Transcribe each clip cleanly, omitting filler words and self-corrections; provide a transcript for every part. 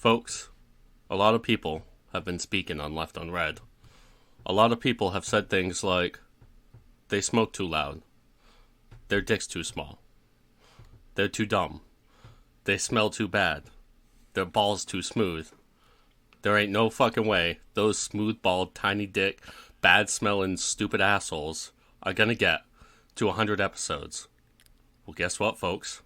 Folks, a lot of people have been speaking on Left Unread. A lot of people have said things like, they smoke too loud, their dick's too small, they're too dumb, they smell too bad, their balls too smooth. There ain't no fucking way those smooth-balled, tiny dick, bad-smelling, stupid assholes are gonna get to 100 episodes. Well, guess what, folks?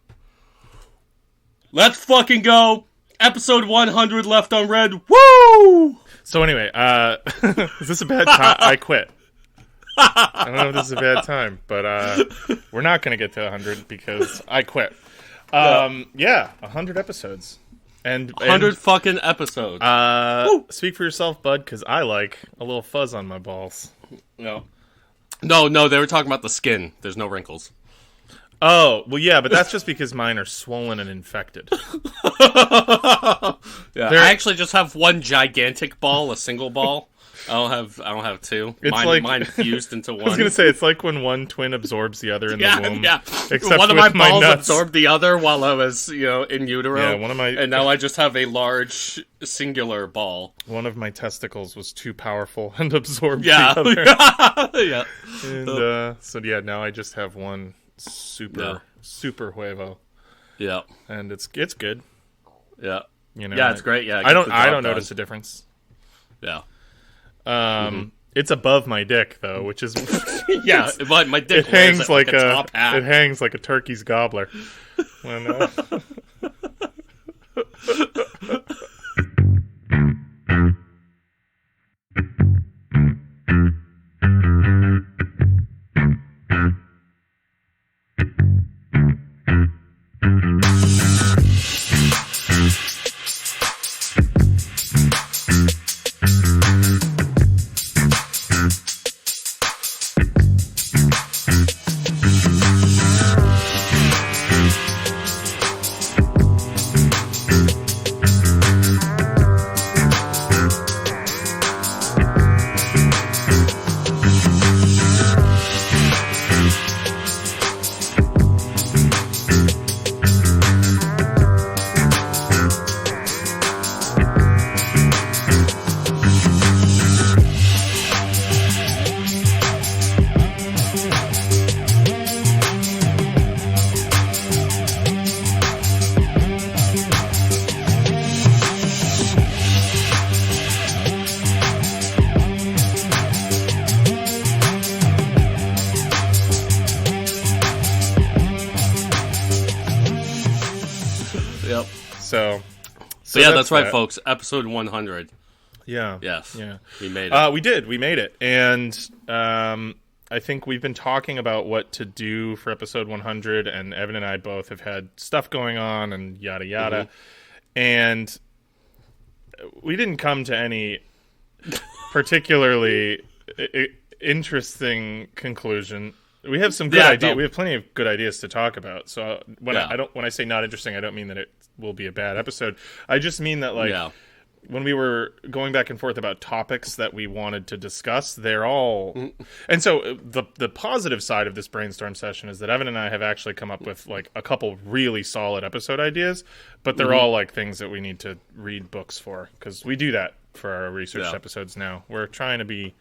Let's fucking go! Episode 100 Left Unread. Woo! So anyway, is this a bad time? I quit. I don't know if this is a bad time, but we're not going to get to 100 because I quit. Yeah, 100 episodes. And 100 fucking episodes. Speak for yourself, bud, because I like a little fuzz on my balls. No, they were talking about the skin. There's no wrinkles. Oh, well, yeah, but that's just because mine are swollen and infected. Yeah, I actually just have one gigantic ball, a single ball. I don't have two. Mine fused into one. I was gonna say it's like when one twin absorbs the other in the womb. Yeah. Except one of my balls nuts. absorbed the other while I was, in utero. Yeah, one of my, and now I just have a large singular ball. One of my testicles was too powerful and absorbed the other. Yeah. And so yeah, now I just have one super huevo. Yeah. And it's good. Yeah. Yeah, it's great. Yeah. I don't notice a difference. Yeah. It's above my dick though, which is yeah. My dick hangs like a top hat. It hangs like a turkey's gobbler. When, So yeah, that's right, folks. Episode 100. Yeah. Yes. Yeah. We made it. We made it. And I think we've been talking about what to do for episode 100, and Evan and I both have had stuff going on and yada yada. Mm-hmm. And we didn't come to any particularly interesting conclusion. We have some good ideas. We have plenty of good ideas to talk about. So when I say not interesting, I don't mean that it will be a bad episode. I just mean that when we were going back and forth about topics that we wanted to discuss, they're all. And so the positive side of this brainstorm session is that Evan and I have actually come up with like a couple really solid episode ideas, but they're all like things that we need to read books for, because we do that for our research episodes now. We're trying to be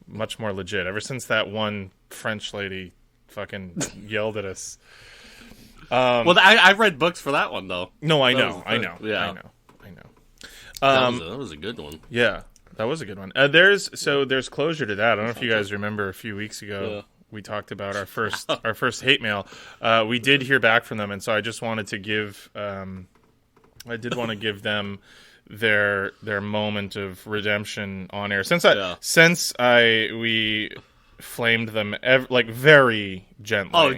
much more legit. Ever since that one French lady fucking yelled at us. Well, I've read books for that one though. No, I know. Yeah, I know. That was a good one. Yeah, that was a good one. There's closure to that. I don't know if you guys remember a few weeks ago we talked about our first hate mail. We did hear back from them, and so I just wanted to give them their moment of redemption on air. Since we flamed them very gently. Oh,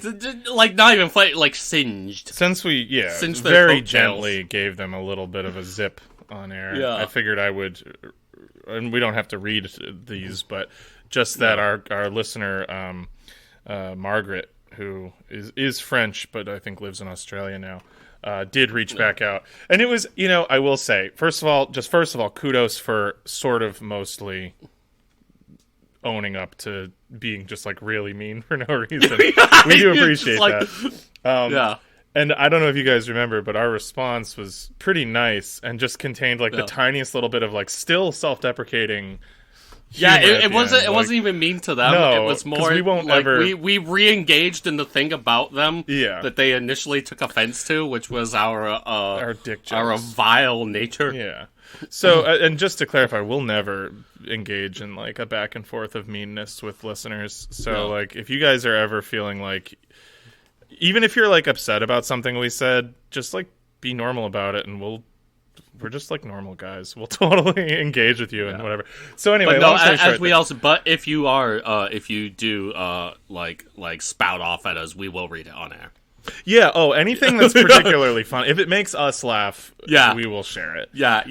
like not even like singed. Since we singed very gently gave them a little bit of a zip on air. Yeah. I figured I would, and we don't have to read these, but just that our listener Margaret, who is French but I think lives in Australia now, did reach back out, and it was, I will say, first of all, kudos for sort of mostly owning up to being just like really mean for no reason. We do appreciate that. And I don't know if you guys remember, but our response was pretty nice and just contained like the tiniest little bit of like still self-deprecating. Yeah, it wasn't even mean to them. No, it was more we re-engaged in the thing about them that they initially took offense to, which was our dick jokes, our vile nature. Yeah. So, and just to clarify, we'll never engage in like a back and forth of meanness with listeners. So, like, if you guys are ever feeling like, even if you're like upset about something we said, just like be normal about it, and we're just like normal guys. We'll totally engage with you and whatever. So anyway, but if you do like spout off at us, we will read it on air. Yeah. Oh, anything that's particularly fun. If it makes us laugh, we will share it. Yeah.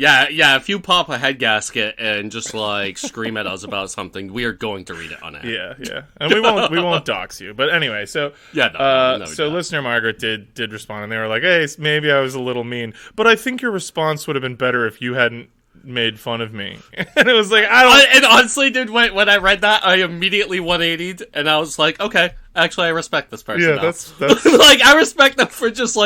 If you pop a head gasket and just like scream at us about something, we are going to read it on air. Yeah. And we won't dox you. But anyway, so listener Margaret did respond, and they were like, "Hey, maybe I was a little mean, but I think your response would have been better if you hadn't made fun of me." And it was like, and honestly, dude, when I read that, I immediately 180'd, and I was like, okay, actually, I respect this person. Yeah, now. that's like, I respect them for just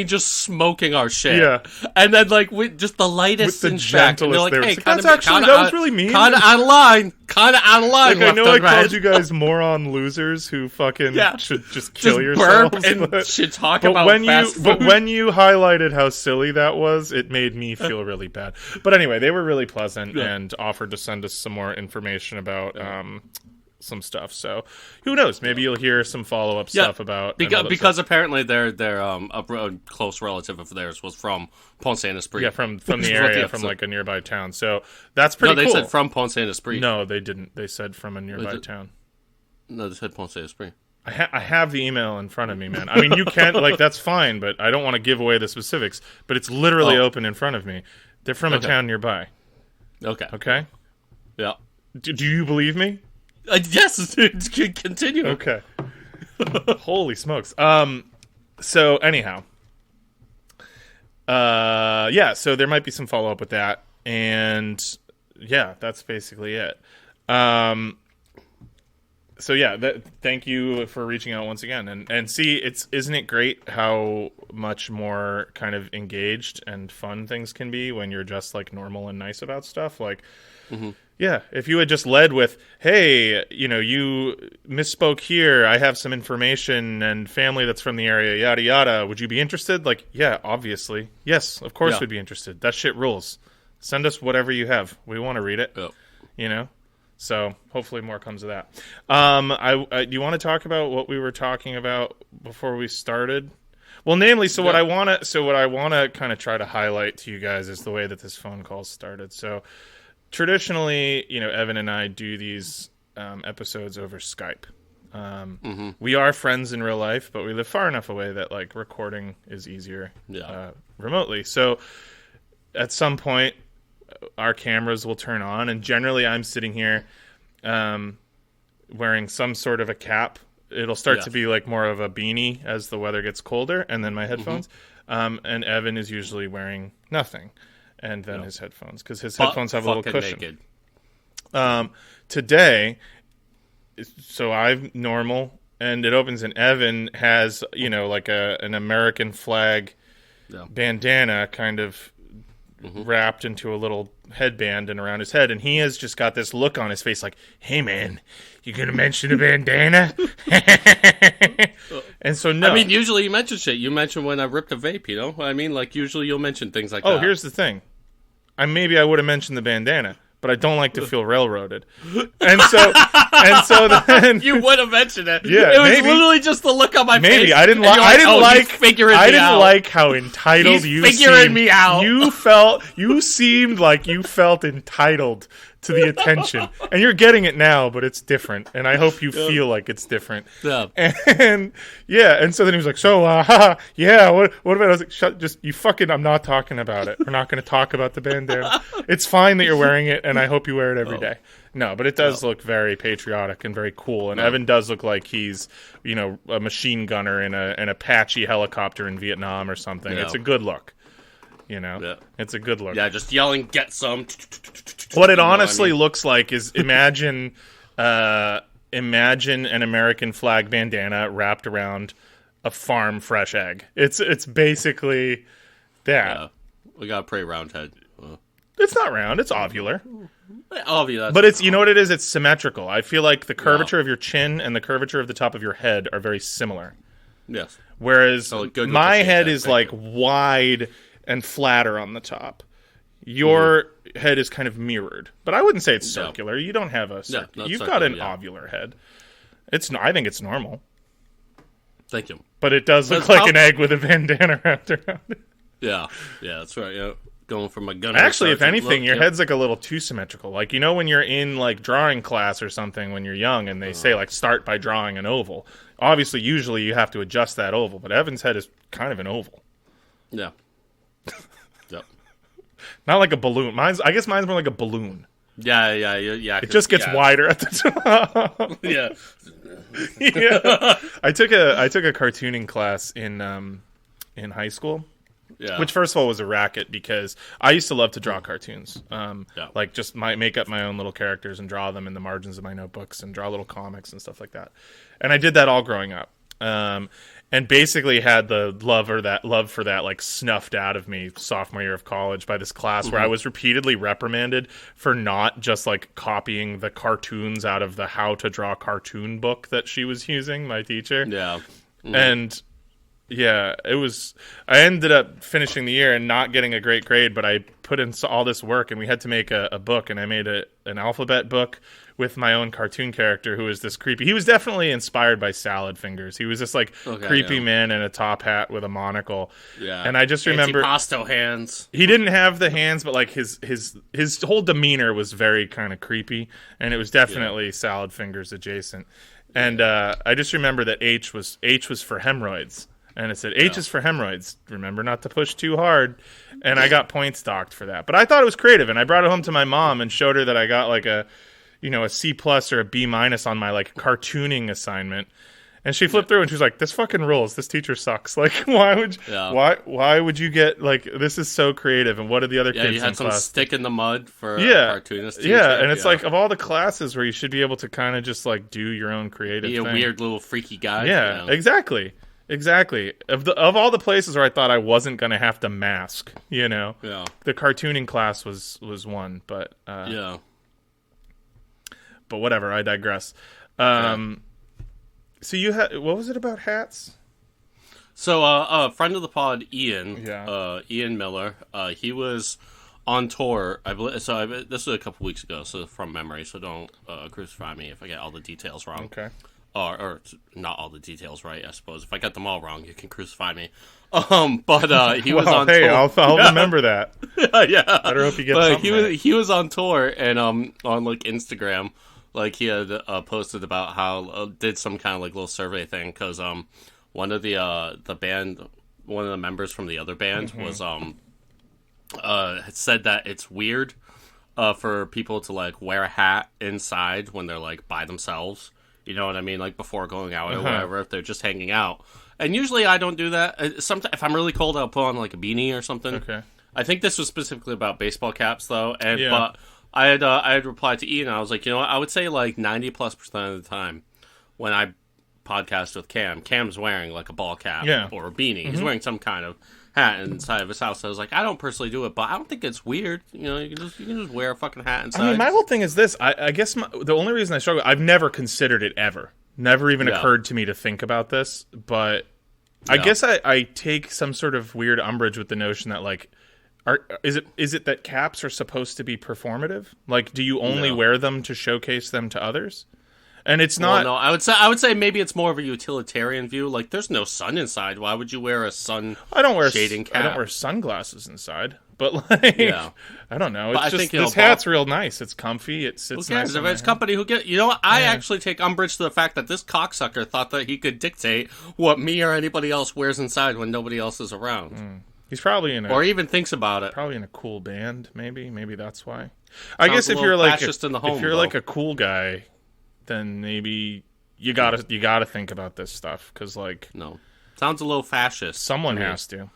just smoking our shit. Yeah, and then like with just the lightest with the in check, and they're like, hey, that was really mean. Kind of out of line. Like, I know I called you guys moron losers who fucking should just kill yourselves. Burp and should talk about fast food. But when you highlighted how silly that was, it made me feel really bad. But anyway, they were really pleasant and offered to send us some more information about some stuff. So who knows? Maybe you'll hear some follow up stuff about because apparently they're a close relative of theirs was from Pont Saint Esprit. Yeah, from the area, from like a nearby town. So that's pretty cool. No, they said from Pont Saint Esprit. No, they didn't. They said from a nearby town. No, they said Pont Saint Esprit. I have the email in front of me, man. I mean, you can't, like, that's fine, but I don't want to give away the specifics. But it's literally open in front of me. They're from a town nearby. Okay? Yeah. Do you believe me? Yes, continue. Okay. Holy smokes. So anyhow. So there might be some follow-up with that. And, yeah, that's basically it. Thank you for reaching out once again. And see, isn't it great how much more kind of engaged and fun things can be when you're just like normal and nice about stuff? Like, yeah, if you had just led with, hey, you misspoke here, I have some information and family that's from the area, yada yada, would you be interested? Like, yeah, obviously. Yes, of course we'd be interested. That shit rules. Send us whatever you have. We want to read it. So hopefully more comes of that. Do you want to talk about what we were talking about before we started? Well, namely, what I want to kind of try to highlight to you guys is the way that this phone call started. So traditionally, Evan and I do these episodes over Skype. We are friends in real life, but we live far enough away that like recording is easier remotely. So at some point, our cameras will turn on, and generally I'm sitting here wearing some sort of a cap. It'll start to be like more of a beanie as the weather gets colder, and then my headphones. And Evan is usually wearing nothing, and then his headphones, because his headphones have a little cushion. Today, so I'm normal, and it opens, and Evan has, like an American flag bandana kind of wrapped into a little headband and around his head, and he has just got this look on his face like, hey man, you gonna mention a bandana? And so no. I mean, usually you mention shit. You mention when I ripped a vape, I mean, like, usually you'll mention things like that. Oh, here's the thing. Maybe I would have mentioned the bandana, but I don't like to feel railroaded. And so then you would have mentioned it. Yeah, it was literally just the look on my face. Maybe I didn't like how entitled you seemed. Figuring me out. You seemed like you felt entitled to the attention, and you're getting it now, but it's different. And I hope you feel like it's different. Yeah. And so then he was like, so what about? I was like, I'm not talking about it. We're not going to talk about the bandana. It's fine that you're wearing it, and I hope you wear it every day. No, but it does look very patriotic and very cool. And Evan does look like he's, a machine gunner in an Apache helicopter in Vietnam or something. Yeah. It's a good look. It's a good look. Yeah, just yelling, get some. What it honestly looks like is imagine an American flag bandana wrapped around a farm fresh egg. It's basically that. Yeah. We got a pretty round head. It's not round. It's ovular. Ovular. But it's, you know what it is? It's symmetrical. I feel like the curvature of your chin and the curvature of the top of your head are very similar. Yes. Whereas my head is like wide and flatter on the top. Your head is kind of mirrored. But I wouldn't say it's circular. You don't have a you've got an ovular head. I think it's normal. Thank you. But it does look like an egg with a bandana wrapped around it. Yeah. Yeah, that's right. Yeah. Going from a gun. Actually, if anything, your head's like a little too symmetrical. Like, you know, when you're in like drawing class or something when you're young, and they say like start by drawing an oval. Obviously, usually you have to adjust that oval, but Evan's head is kind of an oval. Yeah. Yep. Not like a balloon. I guess mine's more like a balloon. Yeah. It just gets wider at the top. Yeah. Yeah. I took a cartooning class in high school. Yeah. Which, first of all, was a racket because I used to love to draw cartoons. Like, just make up my own little characters and draw them in the margins of my notebooks and draw little comics and stuff like that. And I did that all growing up. And basically had the love for that, like, snuffed out of me sophomore year of college by this class where I was repeatedly reprimanded for not just, like, copying the cartoons out of the How to Draw Cartoon book that she was using, my teacher. Yeah. And... yeah, I ended up finishing the year and not getting a great grade, but I put in all this work, and we had to make a book, and I made an alphabet book with my own cartoon character who was this creepy. He was definitely inspired by Salad Fingers. He was this like creepy man in a top hat with a monocle. Yeah. And I just remember antipasto hands. He didn't have the hands, but like his whole demeanor was very kind of creepy, and it was definitely Salad Fingers adjacent. And I just remember that H was for hemorrhoids. And it said, H is for hemorrhoids. Remember not to push too hard. And I got points docked for that. But I thought it was creative. And I brought it home to my mom and showed her that I got like a C+ or a B- on my like cartooning assignment. And she flipped through and she was like, this fucking rules. This teacher sucks. Like, why would you get, like, this is so creative. And what did the other kids in class? Yeah, you had some stick in the mud for a cartoonist teacher. Yeah, and it's like, of all the classes where you should be able to kind of just like do your own creative thing. Be a weird little freaky guy. Yeah, exactly. Exactly. Of all the places where I thought I wasn't going to have to mask, the cartooning class was one, but but whatever, I digress. So you had, what was it about hats? So a friend of the pod, Ian Miller, he was on tour. I believe this was a couple weeks ago, so from memory. So don't crucify me if I get all the details wrong. Okay. Or not all the details right, I suppose. If I get them all wrong, you can crucify me. But he was on tour. I'll remember that. Yeah. Better hope you get something right. He was on tour, and on like Instagram, like he had posted about how did some kind of like little survey thing because one of the members from the other band was said that it's weird for people to like wear a hat inside when they're like by themselves. You know what I mean? Like before going out or whatever, if they're just hanging out. And usually I don't do that. Sometimes if I'm really cold, I'll put on like a beanie or something. Okay. I think this was specifically about baseball caps though. But I had replied to Ian. And I was like, you know what? I would say like 90+% of the time when I podcast with Cam's wearing like a ball cap or a beanie. He's wearing some kind of hat inside of his house. I was like, I don't personally do it, but I don't think it's weird. You know, you can just wear a fucking hat inside. I mean, my whole thing is this. I guess the only reason I struggle, I've never considered it ever. Never even occurred to me to think about this, but I guess I take some sort of weird umbrage with the notion that like, is it that caps are supposed to be performative? Like, do you only wear them to showcase them to others? And it's not. Well, no, I would say maybe it's more of a utilitarian view. Like, there's no sun inside. Why would you wear a sun? Shading cap. I don't wear sunglasses inside. But like, I don't know. It's just this hat's real nice. It's comfy. It sits nice. If it's company who get, you know what? I actually take umbrage to the fact that this cocksucker thought that he could dictate what me or anybody else wears inside when nobody else is around. He's probably or even thinks about it. Probably in a cool band. Maybe that's why. I guess if you're like like a cool guy, then maybe you gotta think about this stuff because like sounds a little fascist. Someone has to.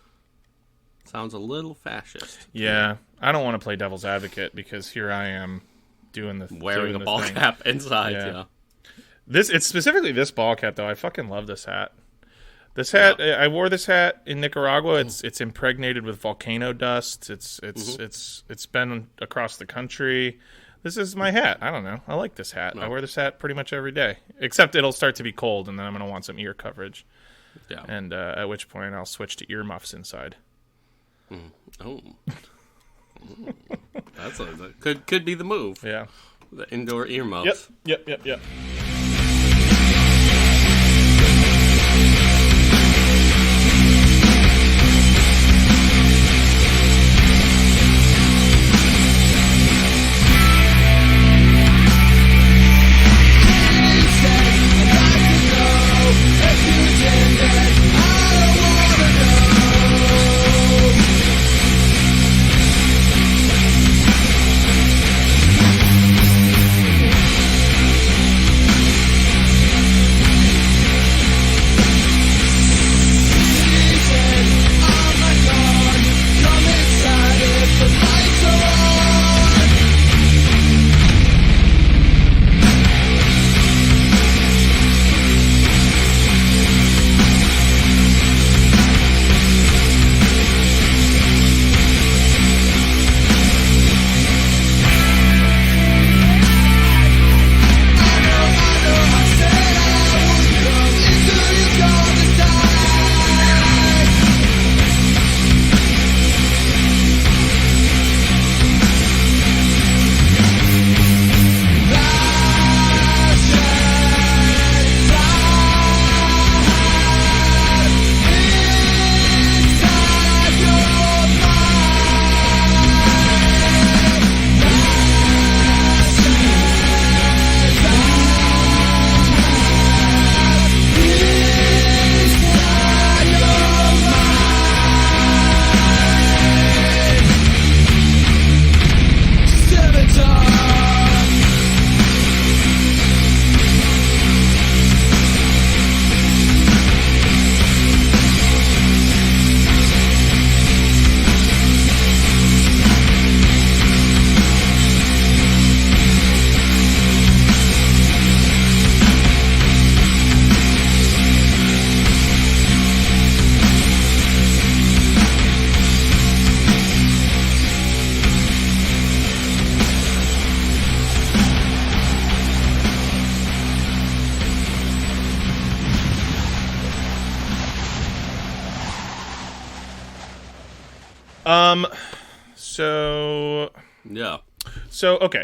Sounds a little fascist. Yeah, I don't want to play devil's advocate because here I am wearing a ball cap inside. Yeah. It's specifically this ball cap though. I fucking love this hat. This hat, I wore this hat in Nicaragua. It's impregnated with volcano dust. It's been across the country. This is my hat. I don't know. I like this hat. I wear this hat pretty much every day, except it'll start to be cold, and then I'm going to want some ear coverage. Yeah. And at which point I'll switch to earmuffs inside. Oh. That could be the move. Yeah. The indoor earmuffs. Yep.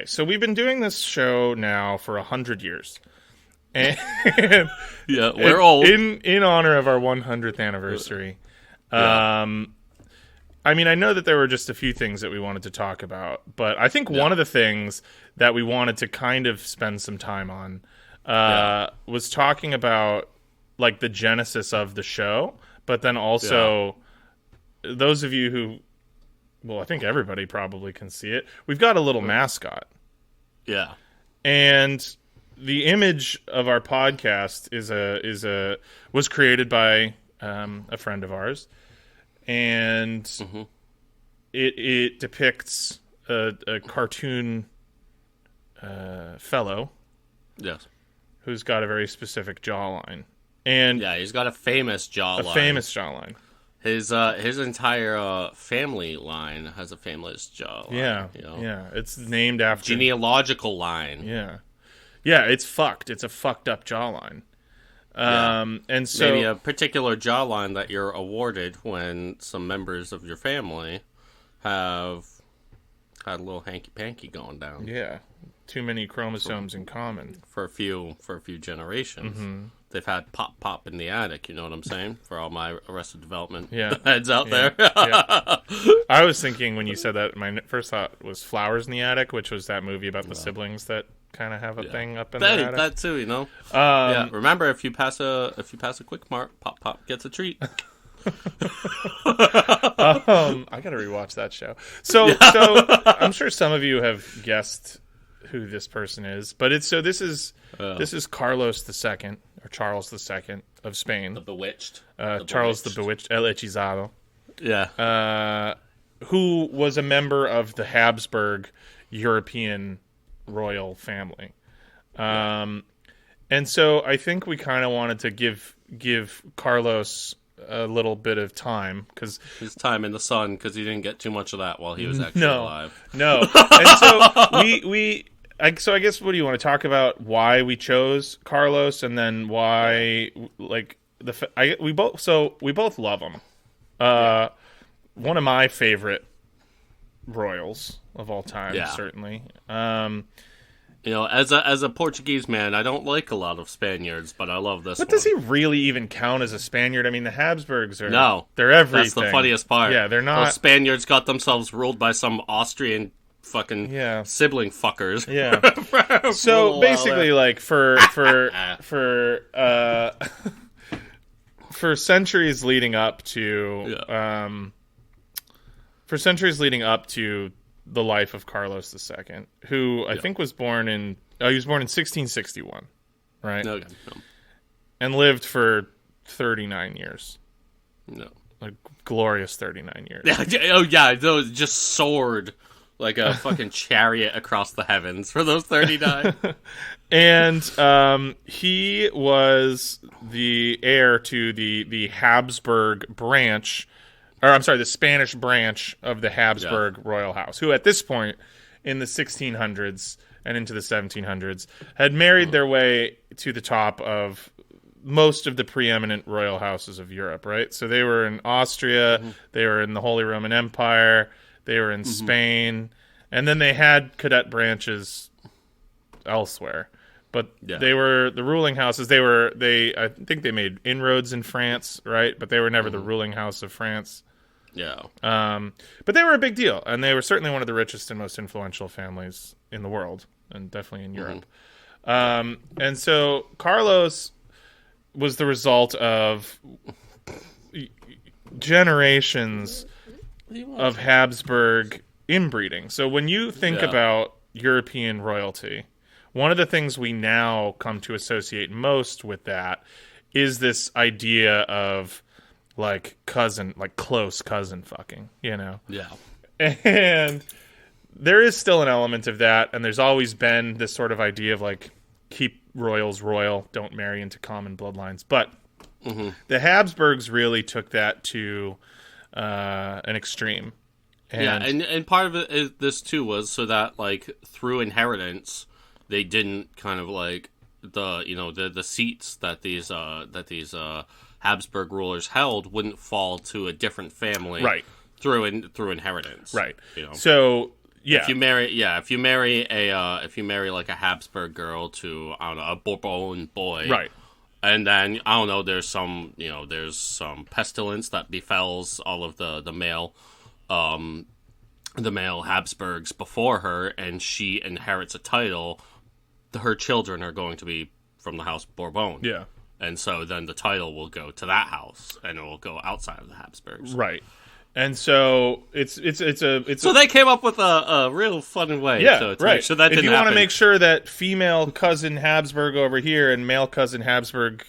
So we've been doing this show now for 100 years. And yeah, we're old. In honor of our 100th anniversary. I mean, I know that there were just a few things that we wanted to talk about, but I think one of the things that we wanted to kind of spend some time on was talking about like the genesis of the show, but then also those of you who, well, I think everybody probably can see it. We've got a little mascot. Yeah. And the image of our podcast was created by a friend of ours, and it depicts a cartoon fellow, who's got a very specific jawline, and he's got a famous jawline. His entire family line has a famous jawline. Yeah, it's named after genealogical line. Yeah, it's fucked. It's a fucked up jawline. And so maybe a particular jawline that you're awarded when some members of your family have had a little hanky panky going down. Yeah, too many chromosomes in common for a few generations. They've had pop in the attic. You know what I'm saying? For all my Arrested Development heads out there. I was thinking when you said that, my first thought was Flowers in the Attic, which was that movie about the siblings that kind of have a thing up in the attic. That too, you know. Remember, if you pass a quick mark, pop gets a treat. I gotta rewatch that show. So I'm sure some of you have guessed who this person is, but this is Carlos II, or Charles II of Spain, the Bewitched, Charles the Bewitched, El Hechizado, who was a member of the Habsburg European royal family, And so I think we kind of wanted to give Carlos a little bit of time, because his time in the sun, because he didn't get too much of that while he was actually alive. No. And so so I guess, what do you want to talk about? Why we chose Carlos, and then why, like, we both love him. One of my favorite royals of all time, certainly. As a Portuguese man, I don't like a lot of Spaniards, but I love this one. But does he really even count as a Spaniard? I mean, the Habsburgs are... No. They're everything. That's the funniest part. Yeah, they're not... Those Spaniards got themselves ruled by some Austrian fucking sibling fuckers. Yeah. So, basically, like, for centuries leading up to... for centuries leading up to the life of Carlos II, who I think was born in... he was born in 1661, right? No. And lived for 39 years. No. A glorious 39 years. Yeah, those just soared like a fucking chariot across the heavens for those 39. And he was the heir to the Habsburg branch... or I'm sorry, the Spanish branch of the Habsburg royal house, who at this point in the 1600s and into the 1700s had married their way to the top of most of the preeminent royal houses of Europe, right? So they were in Austria, they were in the Holy Roman Empire, they were in Spain, and then they had cadet branches elsewhere. But they were the ruling houses. I think they made inroads in France, right? But they were never the ruling house of France. Yeah. But they were a big deal, and they were certainly one of the richest and most influential families in the world, and definitely in Europe. And so Carlos was the result of generations of Habsburg inbreeding. So when you think about European royalty, one of the things we now come to associate most with that is this idea of like close cousin fucking, Yeah. And there is still an element of that, and there's always been this sort of idea of like, keep royals royal, don't marry into common bloodlines. But the Habsburgs really took that to an extreme. And part of it is this too was so that like through inheritance they didn't kind of like the seats that these Habsburg rulers held wouldn't fall to a different family, right? Through inheritance, right? So if you marry like a Habsburg girl to a Bourbon boy, right? And then there's some pestilence that befalls all of the male Habsburgs before her, and she inherits a title. Her children are going to be from the House Bourbon. Yeah. And so then the title will go to that house, and it will go outside of the Habsburgs. Right. And so it's so they came up with a real fun way to make sure that didn't happen. If you want to make sure that female cousin Habsburg over here and male cousin Habsburg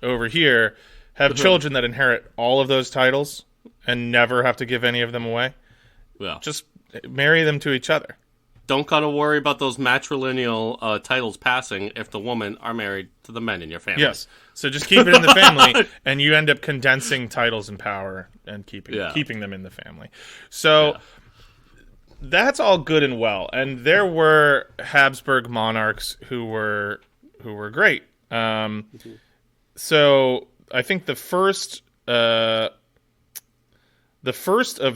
over here have children that inherit all of those titles and never have to give any of them away, just marry them to each other. Don't gotta worry about those matrilineal titles passing if the women are married to the men in your family. Yes. So just keep it in the family, and you end up condensing titles and power and keeping them in the family. So that's all good and well. And there were Habsburg monarchs who were great. So I think the first of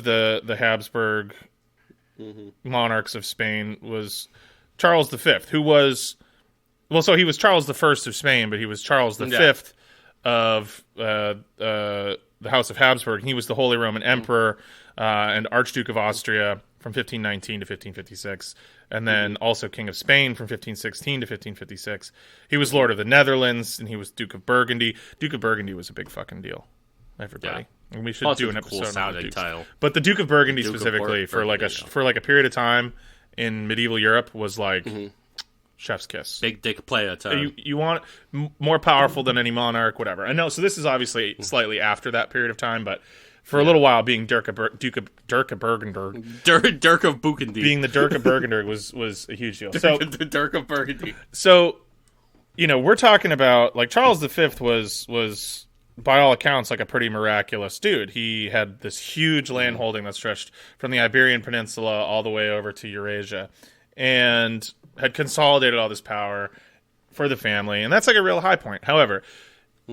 the Habsburg monarchs of Spain was Charles V, who was... Well, so he was Charles I of Spain, but he was Charles V of the House of Habsburg. He was the Holy Roman Emperor and Archduke of Austria from 1519 to 1556, and then also King of Spain from 1516 to 1556. He was Lord of the Netherlands, and he was Duke of Burgundy. Duke of Burgundy was a big fucking deal, everybody. And we should do an episode on the Dukes. Title. But the Duke of Burgundy specifically, for like a period of time in medieval Europe, was like... chef's kiss. Big dick player time. You want more powerful than any monarch, whatever. I know. So this is obviously slightly after that period of time, but for a little while, being Dirk of Burgundy, Dirk of Burgundy, being the Dirk of Burgundy was a huge deal. The Dirk of Burgundy. So we're talking about, like, Charles V was by all accounts like a pretty miraculous dude. He had this huge land holding that stretched from the Iberian Peninsula all the way over to Eurasia, and had consolidated all this power for the family, and that's like a real high point. However,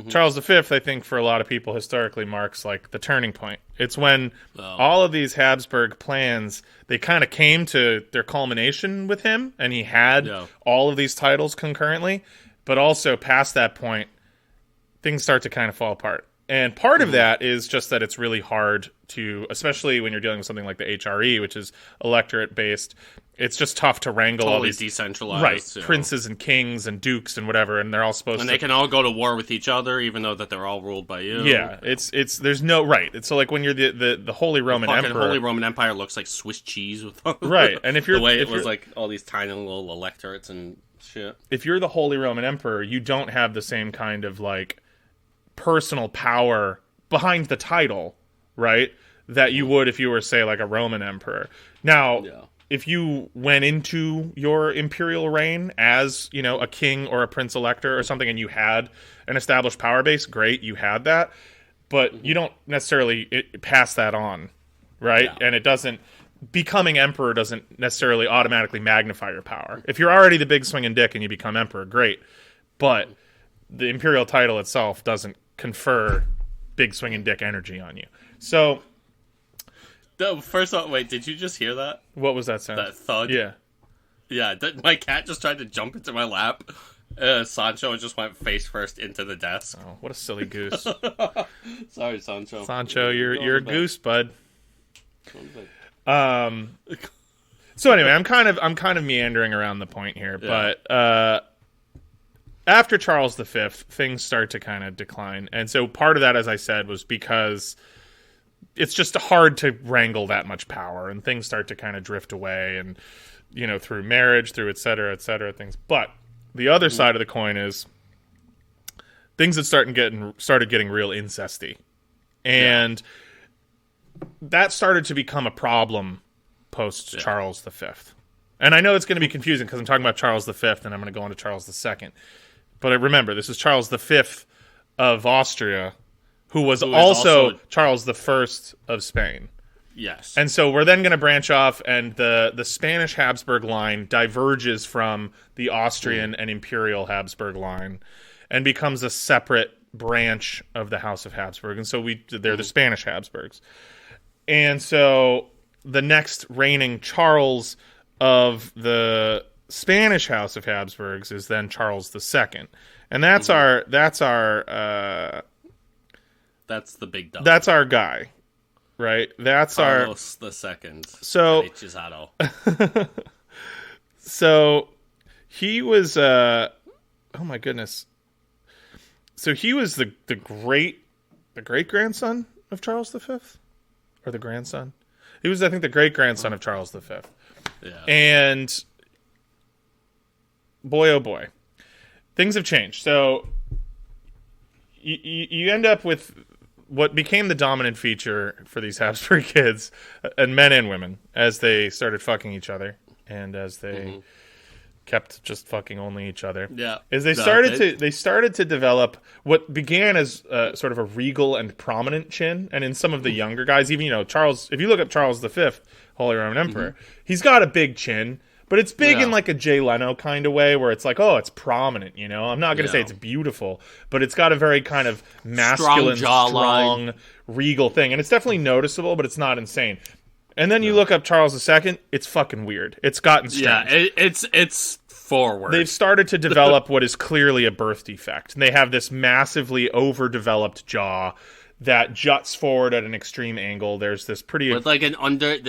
Charles V, I think, for a lot of people historically marks like the turning point. It's when all of these Habsburg plans, they kind of came to their culmination with him, and he had all of these titles concurrently, but also past that point, things start to kind of fall apart. And part of that is just that it's really hard to, especially when you're dealing with something like the HRE, which is electorate-based, it's just tough to wrangle all these decentralized, right, princes and kings and dukes and whatever, and they're all supposed to... And they can all go to war with each other, even though that they're all ruled by you. Yeah, there's no... Right, it's so like when you're the Holy Roman Emperor... The Holy Roman Empire looks like Swiss cheese with right, and if you're... The way it was like all these tiny little electorates and shit. If you're the Holy Roman Emperor, you don't have the same kind of, like, personal power behind the title, right, that you would if you were, say, like a Roman emperor. Now, if you went into your imperial reign as, a king or a prince elector or something, and you had an established power base, great, you had that, but you don't necessarily pass that on, right? Yeah. And it doesn't... Becoming emperor doesn't necessarily automatically magnify your power. If you're already the big swinging dick and you become emperor, great, but the imperial title itself doesn't confer big swinging dick energy on you. So, no, first off, wait, did you just hear that? What was that sound? That thud? Yeah. Yeah, my cat just tried to jump into my lap. Sancho just went face first into the desk. Oh, what a silly goose. Sorry, Sancho. Sancho, you're a goose, bud. So anyway, I'm kind of meandering around the point here, but after Charles V, things start to kind of decline. And so part of that, as I said, was because it's just hard to wrangle that much power, and things start to kind of drift away, and, through marriage, through et cetera, things. But the other side of the coin is things that started getting real incesty. And that started to become a problem post Charles V. And I know it's going to be confusing because I'm talking about Charles V and I'm going to go on to Charles II. But remember, this is Charles V of Austria, who was also Charles I of Spain. Yes. And so we're then going to branch off, and the Spanish Habsburg line diverges from the Austrian and Imperial Habsburg line and becomes a separate branch of the House of Habsburg. And so they're the Spanish Habsburgs. And so the next reigning Charles of the Spanish House of Habsburgs is then Charles II. And that's that's the big dog. That's our guy, right? That's Carlos II. So, so he was oh my goodness. So he was the great grandson of Charles V, or the grandson. He was, I think, the great grandson of Charles V. Yeah. And boy, oh boy, things have changed. So you end up with what became the dominant feature for these Habsburg kids, and men and women, as they started fucking each other, and as they kept just fucking only each other. Yeah, is they started to develop what began as sort of a regal and prominent chin, and in some of the younger guys, even Charles. If you look at Charles V, Holy Roman Emperor, he's got a big chin. But it's big in like a Jay Leno kind of way, where it's like, oh, it's prominent, I'm not going to say it's beautiful, but it's got a very kind of masculine, strong, regal thing. And it's definitely noticeable, but it's not insane. And then you look up Charles II, it's fucking weird. It's gotten strange. Yeah, it's forward. They've started to develop what is clearly a birth defect. And they have this massively overdeveloped jaw that juts forward at an extreme angle. There's this pretty with like an underbite.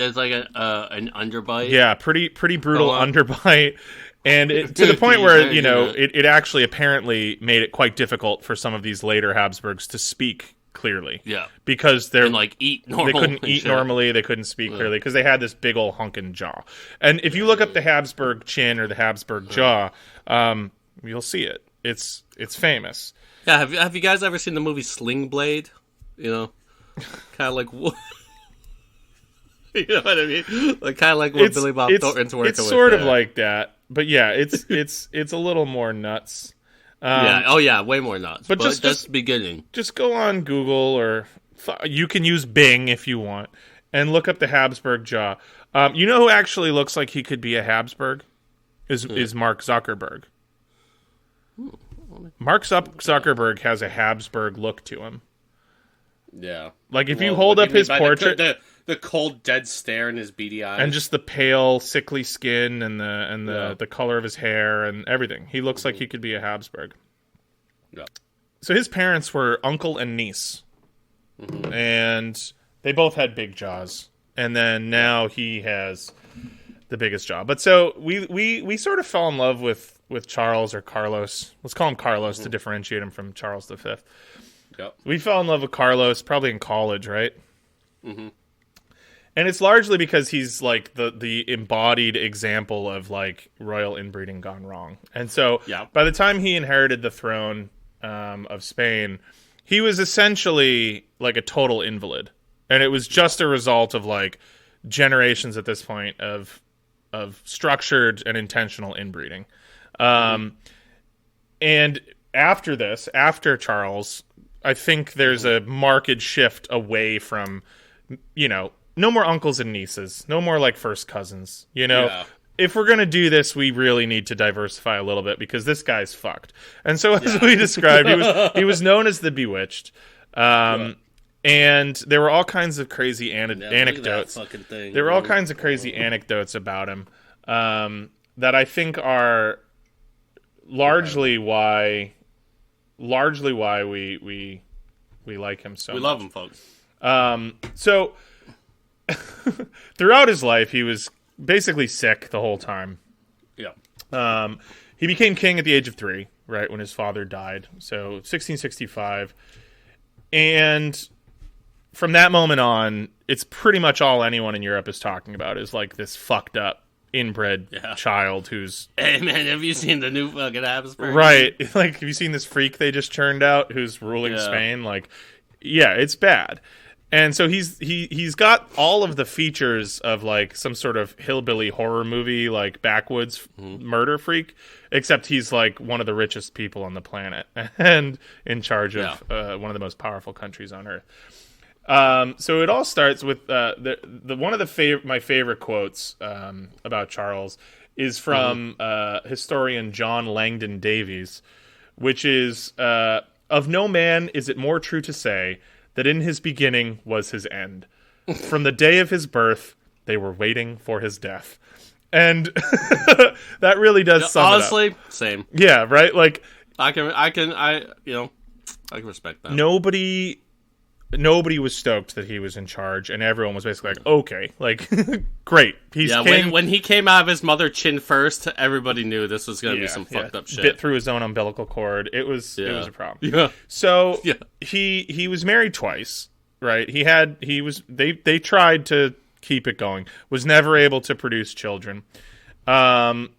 Yeah, pretty brutal underbite, and to the point where it actually apparently made it quite difficult for some of these later Habsburgs to speak clearly. Yeah, because they're like eat normal. They couldn't eat normally. They couldn't speak clearly because they had this big old hunkin' jaw. And if you look up the Habsburg chin or the Habsburg jaw, you'll see it. It's famous. Yeah. Have you guys ever seen the movie Sling Blade? Kind of like, you know what I mean? Like kind of like what Billy Bob Thornton's working with. It's sort of like that, but yeah, it's a little more nuts. Yeah. Oh, yeah. Way more nuts. But just beginning. Just go on Google, or you can use Bing if you want, and look up the Habsburg jaw. You know who actually looks like he could be a Habsburg? Is Mark Zuckerberg. Mark Zuckerberg has a Habsburg look to him. Yeah. Like if you hold up his portrait, the cold, dead stare in his beady eyes, and just the pale, sickly skin, and the color of his hair and everything, he looks like he could be a Habsburg. Yeah. So his parents were uncle and niece, and they both had big jaws. And then now he has the biggest jaw. But so we sort of fell in love with Charles, or Carlos. Let's call him Carlos to differentiate him from Charles V. Yep. We fell in love with Carlos probably in college, right? Mm-hmm. And it's largely because he's like the embodied example of like royal inbreeding gone wrong. And so by the time he inherited the throne of Spain, he was essentially like a total invalid. And it was just a result of like generations at this point of structured and intentional inbreeding. And after Charles, I think there's a marked shift away from, no more uncles and nieces, no more like first cousins, If we're going to do this, we really need to diversify a little bit because this guy's fucked. And so as we described, he was known as the Bewitched. And there were all kinds of crazy anecdotes. There were all kinds of crazy anecdotes about him that I think are largely why we like him so much. We love him, folks. So throughout his life, he was basically sick the whole time. Yeah. He became king at the age of 3, right, when his father died. So 1665. And from that moment on, it's pretty much all anyone in Europe is talking about is like this fucked up inbred child who's... Hey, man, have you seen the new fucking Habsburg? Right. Like, have you seen this freak they just churned out who's ruling Spain? Like, yeah, it's bad. And so he's got all of the features of like some sort of hillbilly horror movie, like backwoods murder freak, except he's like one of the richest people on the planet and in charge of one of the most powerful countries on earth. So it all starts with one of my favorite quotes about Charles is from historian John Langdon Davies, which is, "Of no man is it more true to say that in his beginning was his end. From the day of his birth, they were waiting for his death." And that really does sum honestly, it up. Same. Yeah, right? Like I can respect that. Nobody was stoked that he was in charge, and everyone was basically like, okay, like, great. He's king. When he came out of his mother chin first, everybody knew this was going to be some fucked up shit. Bit through his own umbilical cord. It was a problem. Yeah. So he was married twice, right? They tried to keep it going. Was never able to produce children. And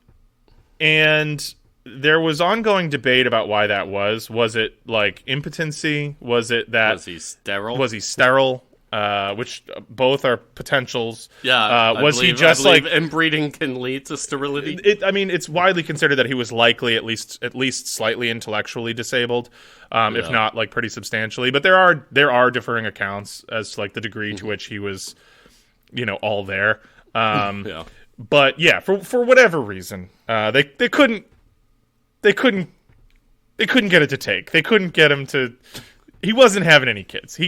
there was ongoing debate about why that was. Was it like impotency? Was it that... Was he sterile? Which both are potentials. Yeah. Was he just like... inbreeding can lead to sterility? It's widely considered that he was likely at least slightly intellectually disabled, if not like pretty substantially. But there are differing accounts as to like the degree to which he was, all there. But yeah, for whatever reason, they couldn't get it to take. They couldn't get him to... He wasn't having any kids.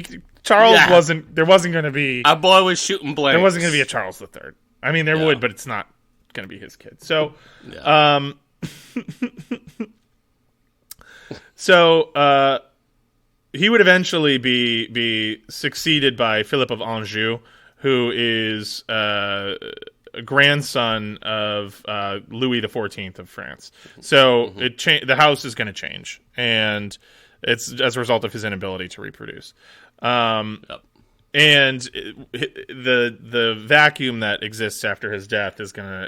Charles wasn't... There wasn't going to be... Our boy was shooting blanks. There wasn't going to be a Charles III. I mean, there would, but it's not going to be his kid. So... he would eventually be succeeded by Philip of Anjou, who is... a grandson of Louis XIV of France. So the house is going to change, and it's as a result of his inability to reproduce. And the vacuum that exists after his death is gonna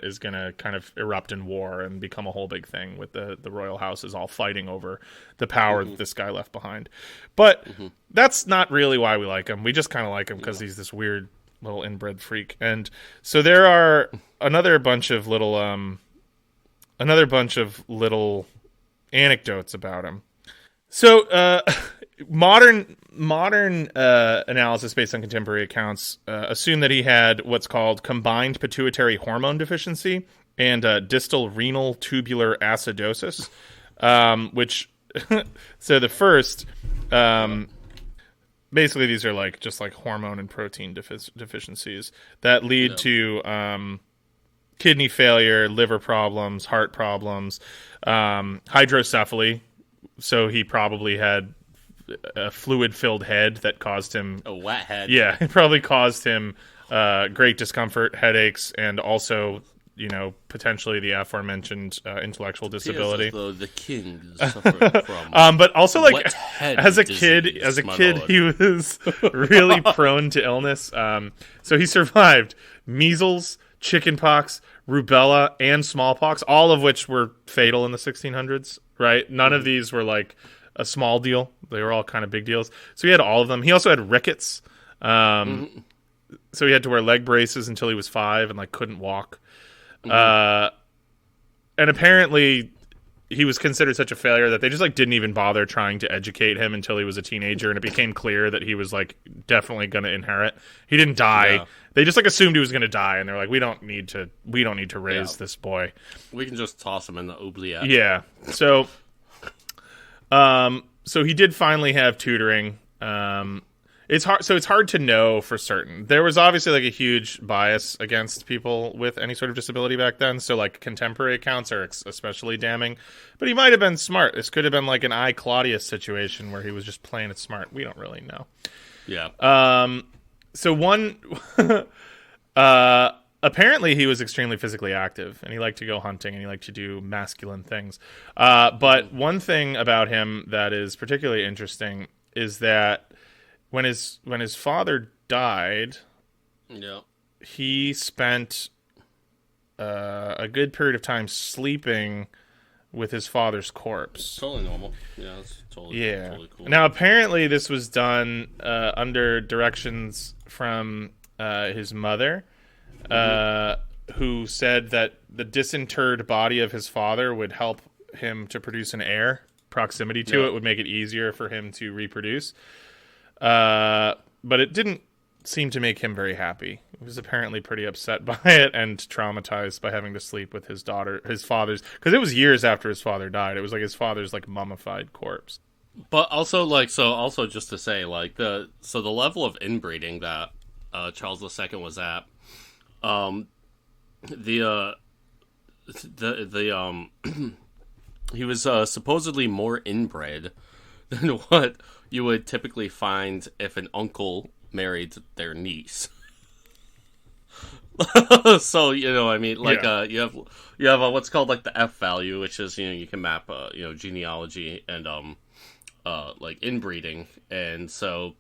kind of erupt in war and become a whole big thing with the royal houses all fighting over the power that this guy left behind. But that's not really why we like him. We just kind of like him because he's this weird little inbred freak. And so there are another bunch of little anecdotes about him. So, modern analysis based on contemporary accounts assume that he had what's called combined pituitary hormone deficiency and distal renal tubular acidosis, which so the first, basically these are like just like hormone and protein deficiencies that lead to kidney failure, liver problems, heart problems, hydrocephaly. So he probably had a fluid-filled head that caused him... A wet head. Yeah, it probably caused him great discomfort, headaches, and also, potentially the aforementioned intellectual disability. As though the king is suffering from but also, like, as a kid, Lord. he was really prone to illness. So he survived measles, chickenpox, rubella, and smallpox, all of which were fatal in the 1600s. Right? None of these were like a small deal. They were all kind of big deals. So he had all of them. He also had rickets. So he had to wear leg braces until he was 5 and like couldn't walk. And apparently he was considered such a failure that they just like didn't even bother trying to educate him until he was a teenager, and it became clear that he was like definitely going to inherit. He didn't die. Yeah. They just like assumed he was going to die, and they're like, we don't need to raise this boy. We can just toss him in the oubliette. Yeah. So, so he did finally have tutoring. It's hard to know for certain. There was obviously like a huge bias against people with any sort of disability back then. So like contemporary accounts are especially damning. But he might have been smart. This could have been like an I, Claudius situation where he was just playing it smart. We don't really know. Yeah. So one, apparently he was extremely physically active, and he liked to go hunting, and he liked to do masculine things. But one thing about him that is particularly interesting is that when his father died, he spent a good period of time sleeping with his father's corpse. Totally normal. Yeah, that's totally cool. Now, apparently this was done under directions from his mother, who said that the disinterred body of his father would help him to produce an heir. Proximity to it would make it easier for him to reproduce. But it didn't seem to make him very happy. He was apparently pretty upset by it and traumatized by having to sleep with his father's, because it was years after his father died. It was like his father's like mummified corpse. But also also just to say the level of inbreeding that Charles II was at, he was supposedly more inbred than what you would typically find if an uncle married their niece. So you have what's called like the F value, which is you can map genealogy and like inbreeding, and so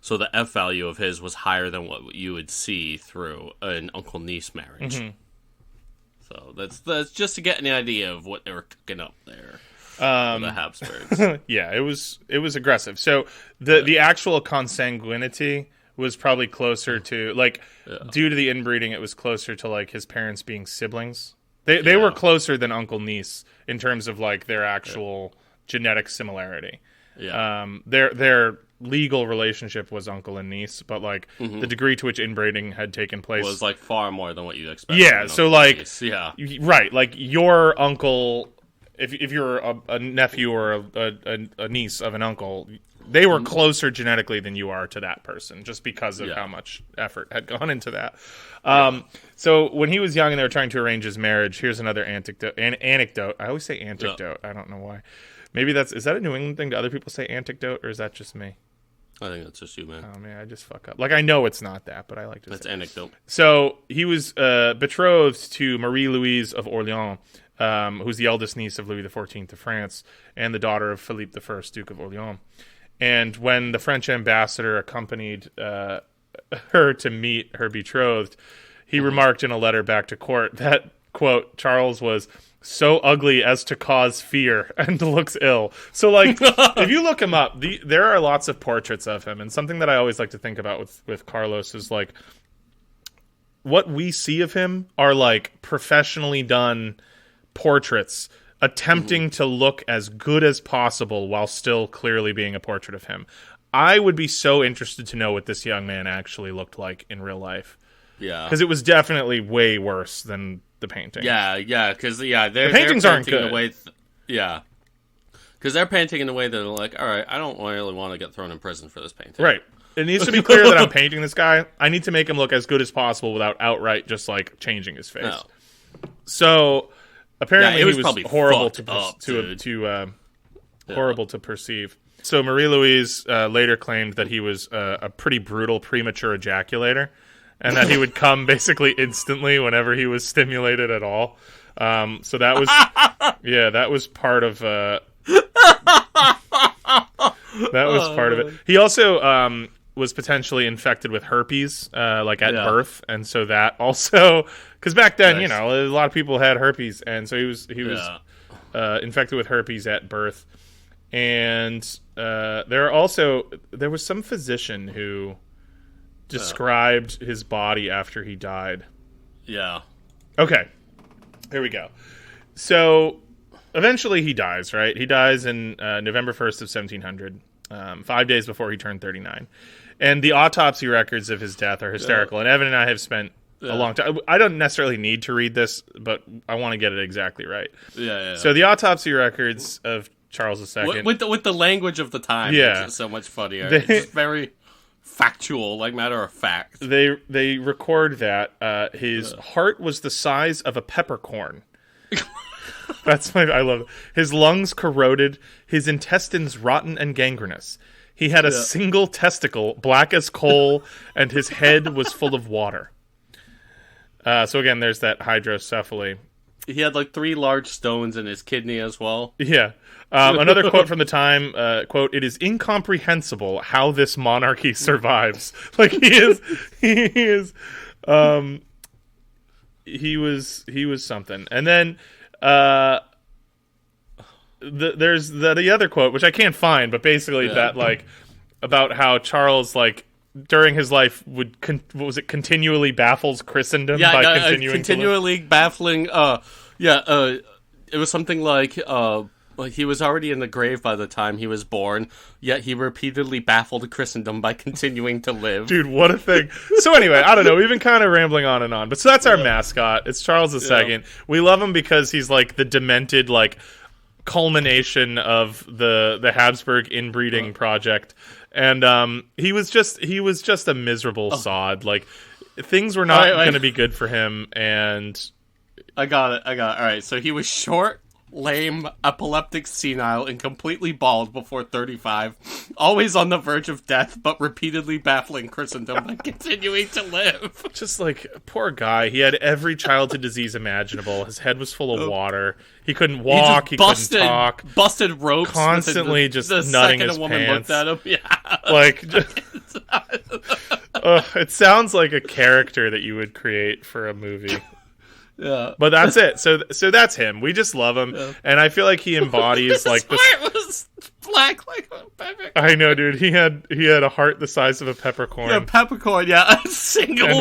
the F value of his was higher than what you would see through an uncle niece marriage. Mm-hmm. So that's just to get an idea of what they were cooking up there. The Habsburgs. Yeah, it was aggressive. So the actual consanguinity was probably closer to due to the inbreeding, it was closer to like his parents being siblings. They were closer than uncle niece in terms of like their actual genetic similarity. Yeah. Their legal relationship was uncle and niece, but like the degree to which inbreeding had taken place was like far more than what you'd expect. Yeah, so like right, like your uncle, if you're a nephew or a niece of an uncle, they were closer genetically than you are to that person, just because of how much effort had gone into that. So when he was young and they were trying to arrange his marriage, here's another anecdote. I always say anecdote. I don't know why. Maybe is that a New England thing? Do other people say anecdote, or is that just me? I think that's just you, man. Oh, man, I just fuck up. Like, I know it's not that, but I like to say that's anecdote. So he was betrothed to Marie-Louise of Orleans, who's the eldest niece of Louis XIV of France and the daughter of Philippe I, Duke of Orleans. And when the French ambassador accompanied her to meet her betrothed, he remarked in a letter back to court that, quote, Charles was so ugly as to cause fear and looks ill. So, like, if you look him up, there are lots of portraits of him. And something that I always like to think about with Carlos is, like, what we see of him are, like, professionally done portraits attempting to look as good as possible while still clearly being a portrait of him. I would be so interested to know what this young man actually looked like in real life. Yeah. Because it was definitely way worse than the painting. Yeah, because the paintings aren't good. Because they're painting in a way that they're like, all right, I don't really want to get thrown in prison for this painting. Right. It needs to be clear that I'm painting this guy. I need to make him look as good as possible without outright just like changing his face. No. So apparently he was horrible horrible to perceive. So Marie-Louise later claimed that he was a pretty brutal premature ejaculator, and that he would come basically instantly whenever he was stimulated at all. So that was that was part of it. He also was potentially infected with herpes, at birth, and so that also, because back then, nice. A lot of people had herpes, and so he was infected with herpes at birth. And there was some physician who described his body after he died. Yeah. Okay. Here we go. So eventually he dies, right? He dies in November 1st of 1700, 5 days before he turned 39. And the autopsy records of his death are hysterical. And Evan and I have spent a long time. I don't necessarily need to read this, but I want to get it exactly right. Yeah. So the autopsy records of Charles II. With the language of the time, makes it so much funnier. It's very factual, like matter of fact. They record that his heart was the size of a peppercorn. I love it. His lungs corroded, his intestines rotten and gangrenous. He had a single testicle, black as coal, and his head was full of water. So again, there's that hydrocephaly. He had 3 large stones in his kidney as well. Yeah. Another quote from the time, quote, "It is incomprehensible how this monarchy survives." He was something. And then there's the other quote, which I can't find, but basically that about how Charles during his life would continually baffles Christendom by continually baffling. It was something like he was already in the grave by the time he was born, yet he repeatedly baffled Christendom by continuing to live. Dude, what a thing. So anyway, I don't know, we've been kind of rambling on and on, but so that's our mascot. It's Charles II. Yeah. We love him because he's the demented, culmination of the Habsburg inbreeding project. And he was just a miserable sod. Things were not going to be good for him, and I got it. All right, so he was short, lame, epileptic, senile, and completely bald before 35, always on the verge of death, but repeatedly baffling Christendom by continuing to live. Just poor guy. He had every childhood disease imaginable. His head was full of water. He couldn't walk. He couldn't talk. Busted ropes. Constantly just nutting his pants. The second a woman looked at him, it sounds like a character that you would create for a movie. Yeah, but that's it. So that's him. We just love him, and I feel like he embodies this. Heart was black like a peppercorn. I know, dude. He had a heart the size of a peppercorn. Yeah, peppercorn. Yeah,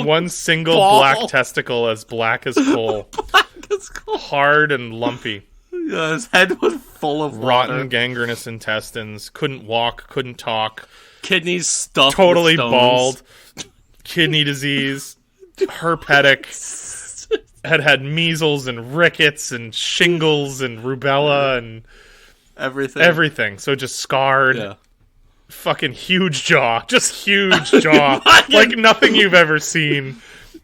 one single ball. Black testicle as black as coal. Black as coal. Hard and lumpy. Yeah, his head was full of rotten, water. Gangrenous intestines. Couldn't walk. Couldn't talk. Kidneys stuffed. Totally with stones. bald. Kidney disease. Herpetic. Had measles and rickets and shingles and rubella and everything. So just scarred. Yeah. Fucking huge jaw. Just huge jaw. Nothing you've ever seen.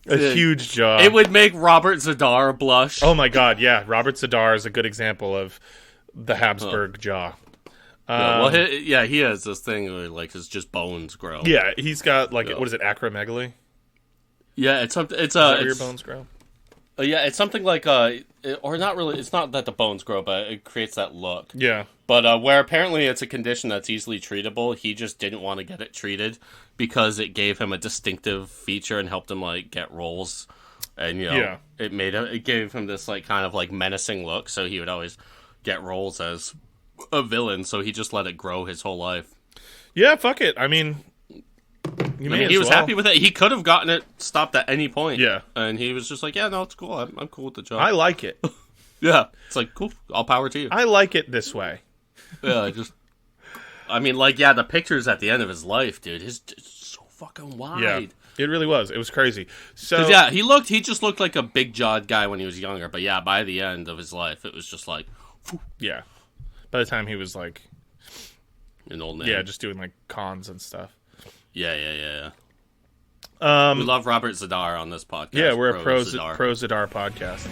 Huge jaw. It would make Robert Zadar blush. Oh my god, yeah. Robert Zadar is a good example of the Habsburg jaw. He has this thing where his just bones grow. Yeah, he's got what is it, acromegaly? Yeah, it's something. It's where your bones grow. Yeah, it's something or not really. It's not that the bones grow, but it creates that look. Yeah. But where apparently it's a condition that's easily treatable, he just didn't want to get it treated because it gave him a distinctive feature and helped him get roles, and it gave him this kind of menacing look. So he would always get roles as a villain. So he just let it grow his whole life. Yeah, fuck it. I mean. He was happy with it. He could have gotten it stopped at any point. Yeah. And he was just like, yeah, no, it's cool. I'm cool with the job. I like it. Yeah, it's like, cool, all power to you. I like it this way. Yeah, the pictures at the end of his life, dude, it's so fucking wide. Yeah, it really was. It was crazy. So he just looked like a big jawed guy when he was younger, but yeah, by the end of his life, it was just like, whew. Yeah. By the time he was like an old man. Yeah, just doing like cons and stuff. Yeah. We love Robert Zadar on this podcast. Yeah, we're a pro Zadar podcast.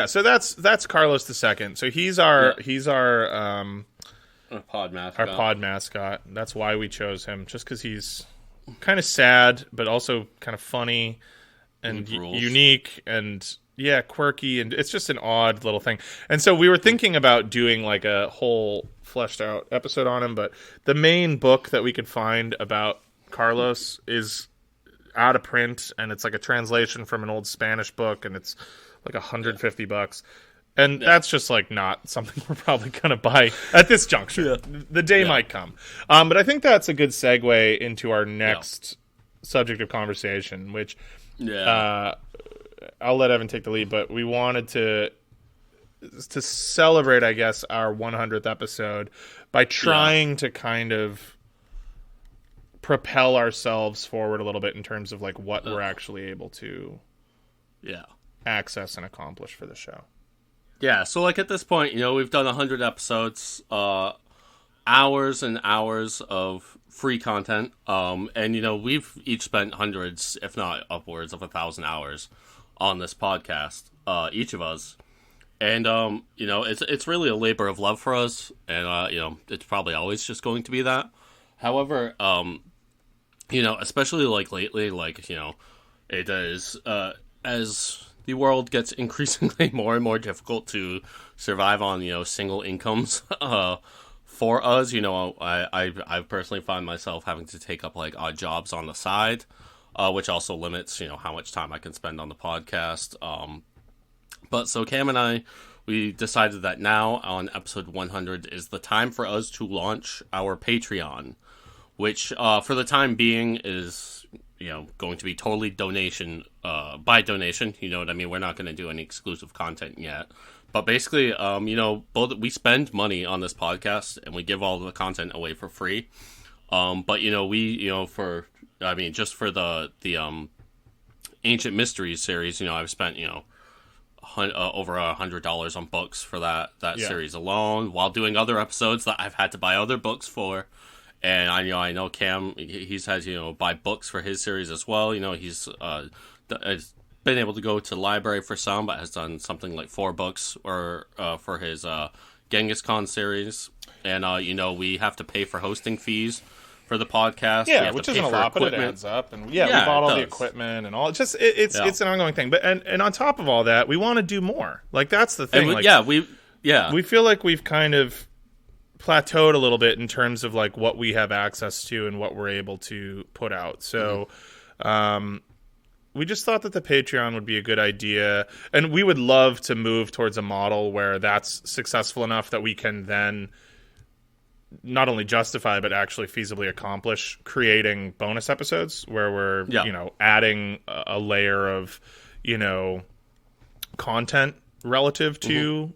So that's Carlos II. So he's our pod mascot. Our pod mascot. That's why we chose him, just because he's kind of sad, but also kind of funny and unique and quirky, and it's just an odd little thing. And so we were thinking about doing like a whole fleshed out episode on him, but the main book that we could find about Carlos is out of print, and it's like a translation from an old Spanish book, and it's like $150. And that's just like not something we're probably going to buy at this juncture. The day might come. But I think that's a good segue into our next subject of conversation, which I'll let Evan take the lead, but we wanted to celebrate, I guess, our 100th episode by trying to kind of propel ourselves forward a little bit in terms of like what we're actually able to access and accomplish for the show. Yeah, so like at this point, we've done 100 episodes, hours and hours of free content, and we've each spent hundreds, if not upwards of 1,000 hours on this podcast, each of us. And it's really a labor of love for us, and it's probably always just going to be that. However, especially like lately, like it is as the world gets increasingly more and more difficult to survive on, single incomes. For us, I personally find myself having to take up like odd jobs on the side, which also limits, how much time I can spend on the podcast. But so Cam and I, we decided that now on episode 100 is the time for us to launch our Patreon, which for the time being is going to be totally donation by donation. You know what I mean? We're not going to do any exclusive content yet. But basically, both we spend money on this podcast and we give all the content away for free. But we just for the Ancient Mysteries series, I've spent over $100 on books for that series alone, while doing other episodes that I've had to buy other books for. And I know Cam, he's had buy books for his series as well. He's been able to go to the library for some, but has done something like 4 books or for his Genghis Khan series. And we have to pay for hosting fees for the podcast. Yeah, which isn't a lot, but it adds up. And we bought all the equipment and all. It's an ongoing thing. But and on top of all that, we want to do more. Like that's the thing. We feel like we've kind of plateaued a little bit in terms of like what we have access to and what we're able to put out. So we just thought that the Patreon would be a good idea, and we would love to move towards a model where that's successful enough that we can then not only justify but actually feasibly accomplish creating bonus episodes where we're adding a layer of content relative to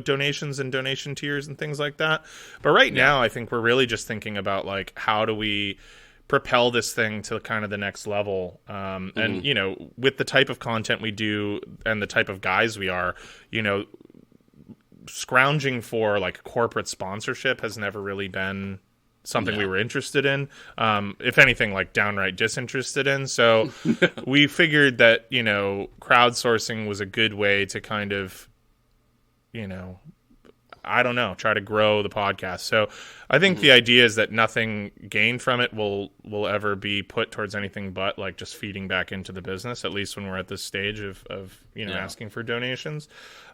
donations and donation tiers and things like that. But right now, I think we're really just thinking about like how do we propel this thing to kind of the next level. And with the type of content we do and the type of guys we are, scrounging for like corporate sponsorship has never really been something we were interested in. If anything, like downright disinterested in. So we figured that, crowdsourcing was a good way to kind of, try to grow the podcast. So I think the idea is that nothing gained from it will ever be put towards anything but like just feeding back into the business, at least when we're at this stage of asking for donations.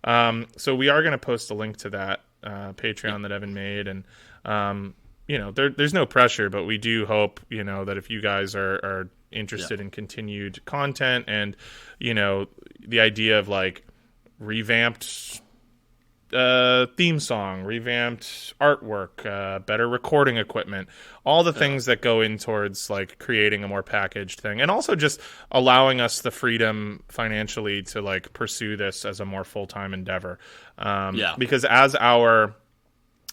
So we are going to post a link to that Patreon that Evan made. And, there's no pressure, but we do hope, that if you guys are interested in continued content and, the idea of like revamped theme song, revamped artwork, better recording equipment, all the things that go in towards like creating a more packaged thing, and also just allowing us the freedom financially to like pursue this as a more full-time endeavor. Because as our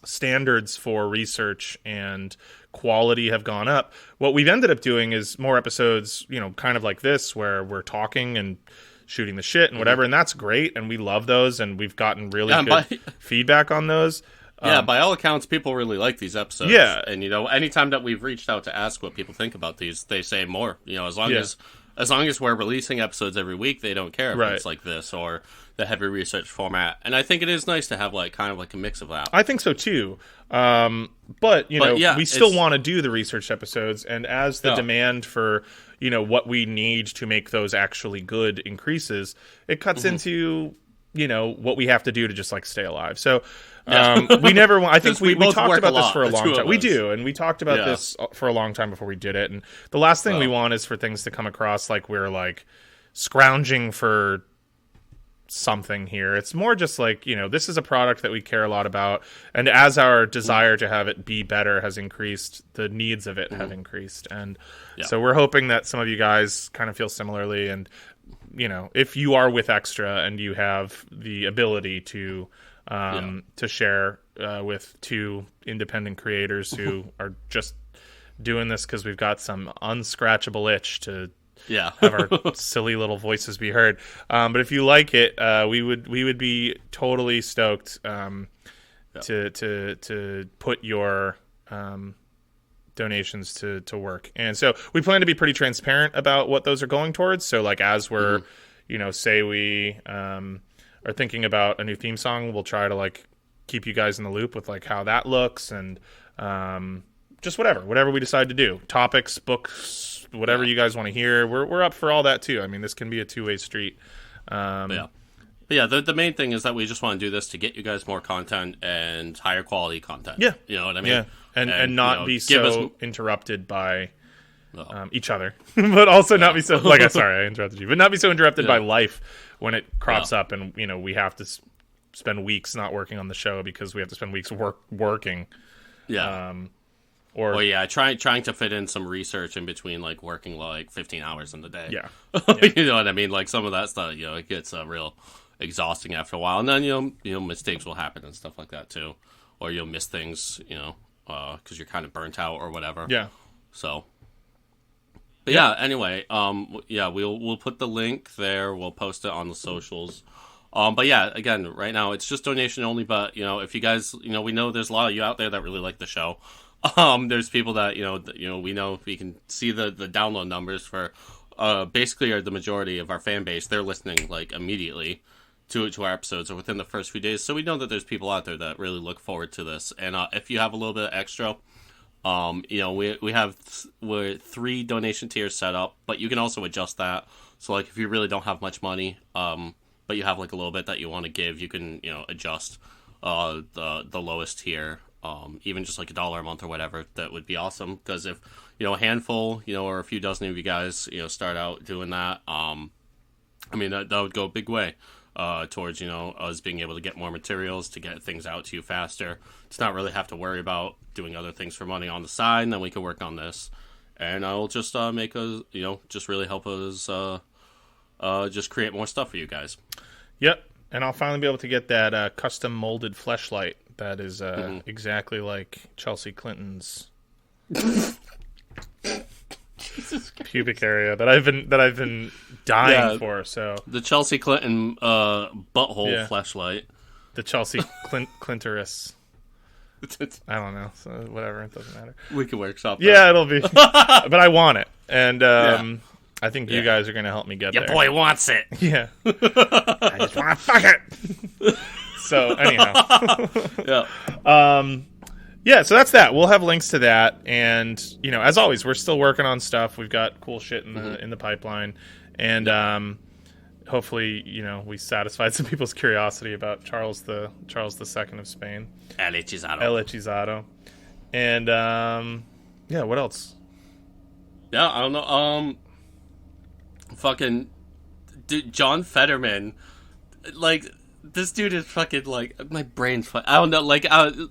standards for research and quality have gone up, what we've ended up doing is more episodes, kind of like this, where we're talking and shooting the shit and whatever, and that's great, and we love those, and we've gotten really good feedback on those. By all accounts, people really like these episodes. Yeah, and anytime that we've reached out to ask what people think about these, they say more. As long as we're releasing episodes every week, they don't care if it's like this or the heavy research format. And I think it is nice to have like kind of like a mix of that. I think so too. But we still want to do the research episodes, and as the demand for what we need to make those actually good increases, it cuts into what we have to do to just like stay alive. So we never want. I think we talked about this for a long time. We do, and we talked about this for a long time before we did it. And the last thing we want is for things to come across like we're like scrounging for something here. It's more just like, this is a product that we care a lot about, and as our desire to have it be better has increased, the needs of it have increased, and so we're hoping that some of you guys kind of feel similarly. And if you are with Extra and you have the ability to share with two independent creators who are just doing this because we've got some unscratchable itch to have our silly little voices be heard. But if you like it, we would be totally stoked to put your donations to work. And so we plan to be pretty transparent about what those are going towards. So like as we're say we are thinking about a new theme song, we'll try to like keep you guys in the loop with like how that looks, and just whatever we decide to do, topics, books, whatever you guys want to hear, we're up for all that too. I mean, this can be a two-way street. The main thing is that we just want to do this to get you guys more content and higher quality content. Yeah, you know what I mean. Yeah, and not be so interrupted by each other, but also not be so sorry I interrupted you, but not be so interrupted by life when it crops up, and we have to spend weeks not working on the show because we have to spend weeks working. Trying to fit in some research in between, like working like 15 hours in the day. You know what I mean? Like some of that stuff, it gets real exhausting after a while, and then mistakes will happen and stuff like that too, or you'll miss things, because you're kind of burnt out or whatever. So. But anyway, we'll put the link there. We'll post it on the socials. But again, right now it's just donation only. But if you guys, we know there's a lot of you out there that really like the show. There's people that we know we can see the download numbers for basically are the majority of our fan base. They're listening like immediately to our episodes or within the first few days. So we know that there's people out there that really look forward to this. And if you have a little bit of extra. We have 3 donation tiers set up, but you can also adjust that. So like if you really don't have much money, but you have like a little bit that you want to give, you can adjust the lowest tier, even just like $1 a month or whatever. That would be awesome, because if a handful or a few dozen of you guys start out doing that, that would go a big way towards us being able to get more materials, to get things out to you faster, to not really have to worry about doing other things for money on the side, and then we can work on this, and it'll just make us just really help us just create more stuff for you guys. Yep. And I'll finally be able to get that custom molded fleshlight that is exactly like Chelsea Clinton's pubic area that I've been dying for. So the Chelsea Clinton butthole fleshlight, the Chelsea Clintoris. I don't know. So whatever, it doesn't matter. We can workshop that. Yeah, it'll be. But I want it, and I think you guys are going to help me get there. Your boy wants it. Yeah. I just want to fuck it. So anyhow. So that's that. We'll have links to that, and as always, we're still working on stuff. We've got cool shit in the pipeline, and hopefully, we satisfied some people's curiosity about Charles II of Spain. El Hechizado. And what else? Yeah, I don't know. Fucking John Fetterman, like this dude is fucking like my brain's. I don't know, like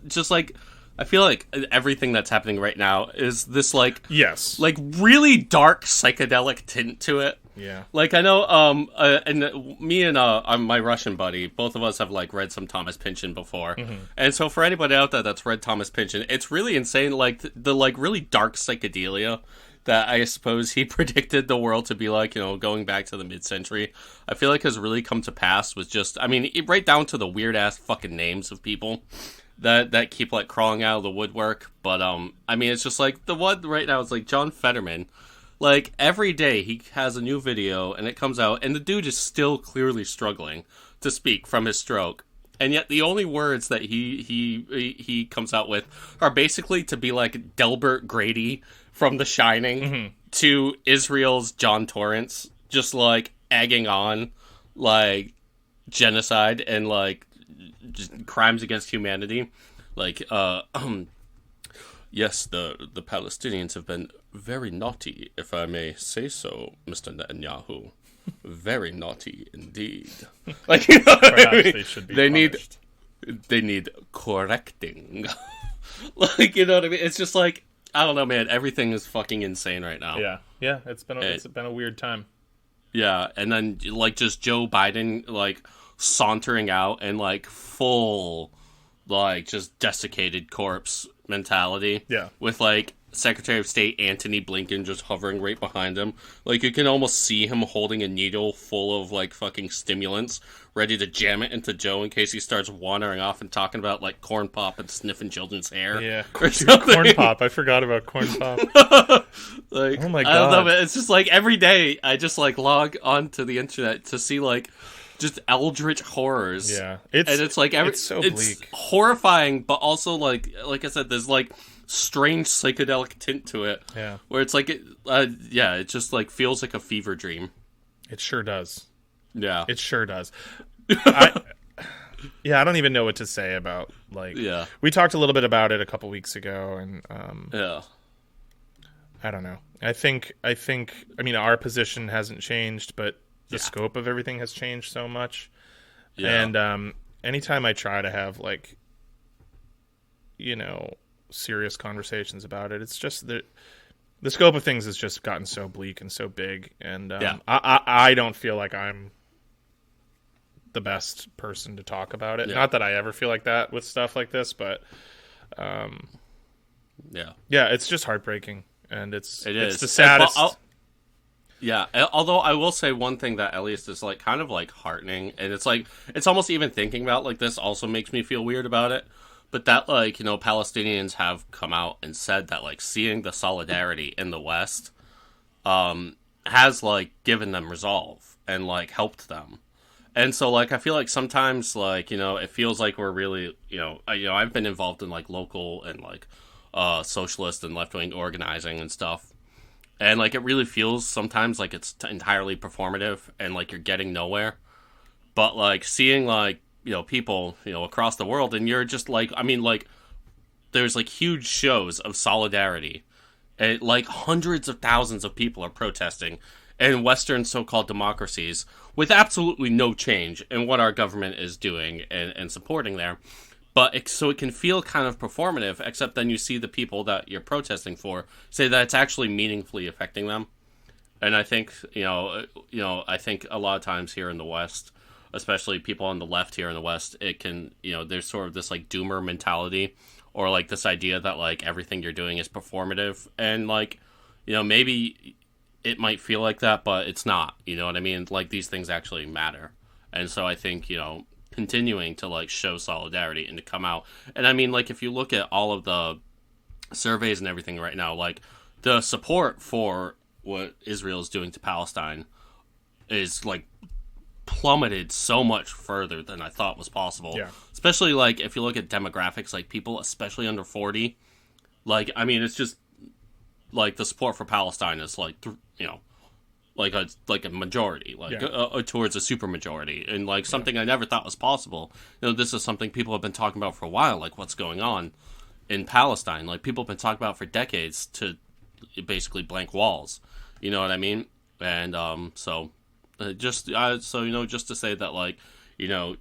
just like. I feel like everything that's happening right now is this like really dark psychedelic tint to it. Yeah. Like I know and me and my Russian buddy, both of us have like read some Thomas Pynchon before. Mm-hmm. And so for anybody out there that's read Thomas Pynchon, it's really insane, like the like really dark psychedelia that I suppose he predicted the world to be like, going back to the mid-century. I feel like has really come to pass with just right down to the weird ass fucking names of people that keep like crawling out of the woodwork. But it's just like the one right now is like John Fetterman. Like every day he has a new video and it comes out, and the dude is still clearly struggling to speak from his stroke. And yet the only words that he comes out with are basically to be like Delbert Grady from The Shining to Israel's John Torrance, just like egging on like genocide and like just crimes against humanity. Like yes, the Palestinians have been very naughty, if I may say so, Mr. Netanyahu. Very naughty indeed. Like, you know what I mean? They should be punished. They need correcting. Like, you know what I mean? It's just like, I don't know, man. Everything is fucking insane right now. Yeah. It's been a weird time. Yeah, and then like just Joe Biden like sauntering out and like full like just desiccated corpse mentality. Yeah. With like Secretary of State Antony Blinken just hovering right behind him. Like you can almost see him holding a needle full of like fucking stimulants, ready to jam it into Joe in case he starts wandering off and talking about like corn pop and sniffing children's hair. Yeah, corn pop. I forgot about corn pop. Like, oh my god! I don't know, man. It's just like every day I just like log onto the internet to see like just eldritch horrors. Yeah, it's like it's so bleak. It's horrifying, but also like I said, there's like strange psychedelic tint to it. Yeah, where it's like it just like feels like a fever dream. It sure does. Yeah, it sure does. I don't even know what to say about like. Yeah, we talked a little bit about it a couple weeks ago, and I don't know. I think. I mean, our position hasn't changed, but the scope of everything has changed so much. Yeah. And anytime I try to have like, you know, serious conversations about it, it's just the scope of things has just gotten so bleak and so big, and I don't feel like I'm the best person to talk about it. Not that I ever feel like that with stuff like this, but it's just heartbreaking, and it's the saddest. Although I will say one thing that at least is like kind of like heartening, and it's like it's almost even thinking about like this also makes me feel weird about it. But that, like, you know, Palestinians have come out and said that, like, seeing the solidarity in the West has, like, given them resolve and, like, helped them. And so, like, I feel like sometimes, like, you know, it feels like we're really, you know, I've been involved in, like, local and, like, socialist and left-wing organizing and stuff. And, like, it really feels sometimes like it's entirely performative and, like, you're getting nowhere. But, like, seeing, like, you know, people, you know, across the world, and you're just like, I mean, like, there's like huge shows of solidarity, and like hundreds of thousands of people are protesting in Western so-called democracies with absolutely no change in what our government is doing and supporting there. But it can feel kind of performative, except then you see the people that you're protesting for say that it's actually meaningfully affecting them. And I think, I think a lot of times here in the West, especially people on the left here in the West, it can, you know, there's sort of this like doomer mentality, or like this idea that like everything you're doing is performative, and like, you know, maybe it might feel like that, but it's not, you know what I mean? Like these things actually matter. And so I think, you know, continuing to like show solidarity and to come out, and I mean, like if you look at all of the surveys and everything right now, like the support for what Israel is doing to Palestine is like plummeted so much further than I thought was possible. Yeah. Especially like if you look at demographics, like people especially under 40, like I mean it's just like the support for Palestine is like you know like a majority, like towards a super majority, and like something I never thought was possible. You know, this is something people have been talking about for a while, like what's going on in Palestine. Like people have been talking about for decades to basically blank walls. You know what I mean? And so you know, just to say that, like, you know,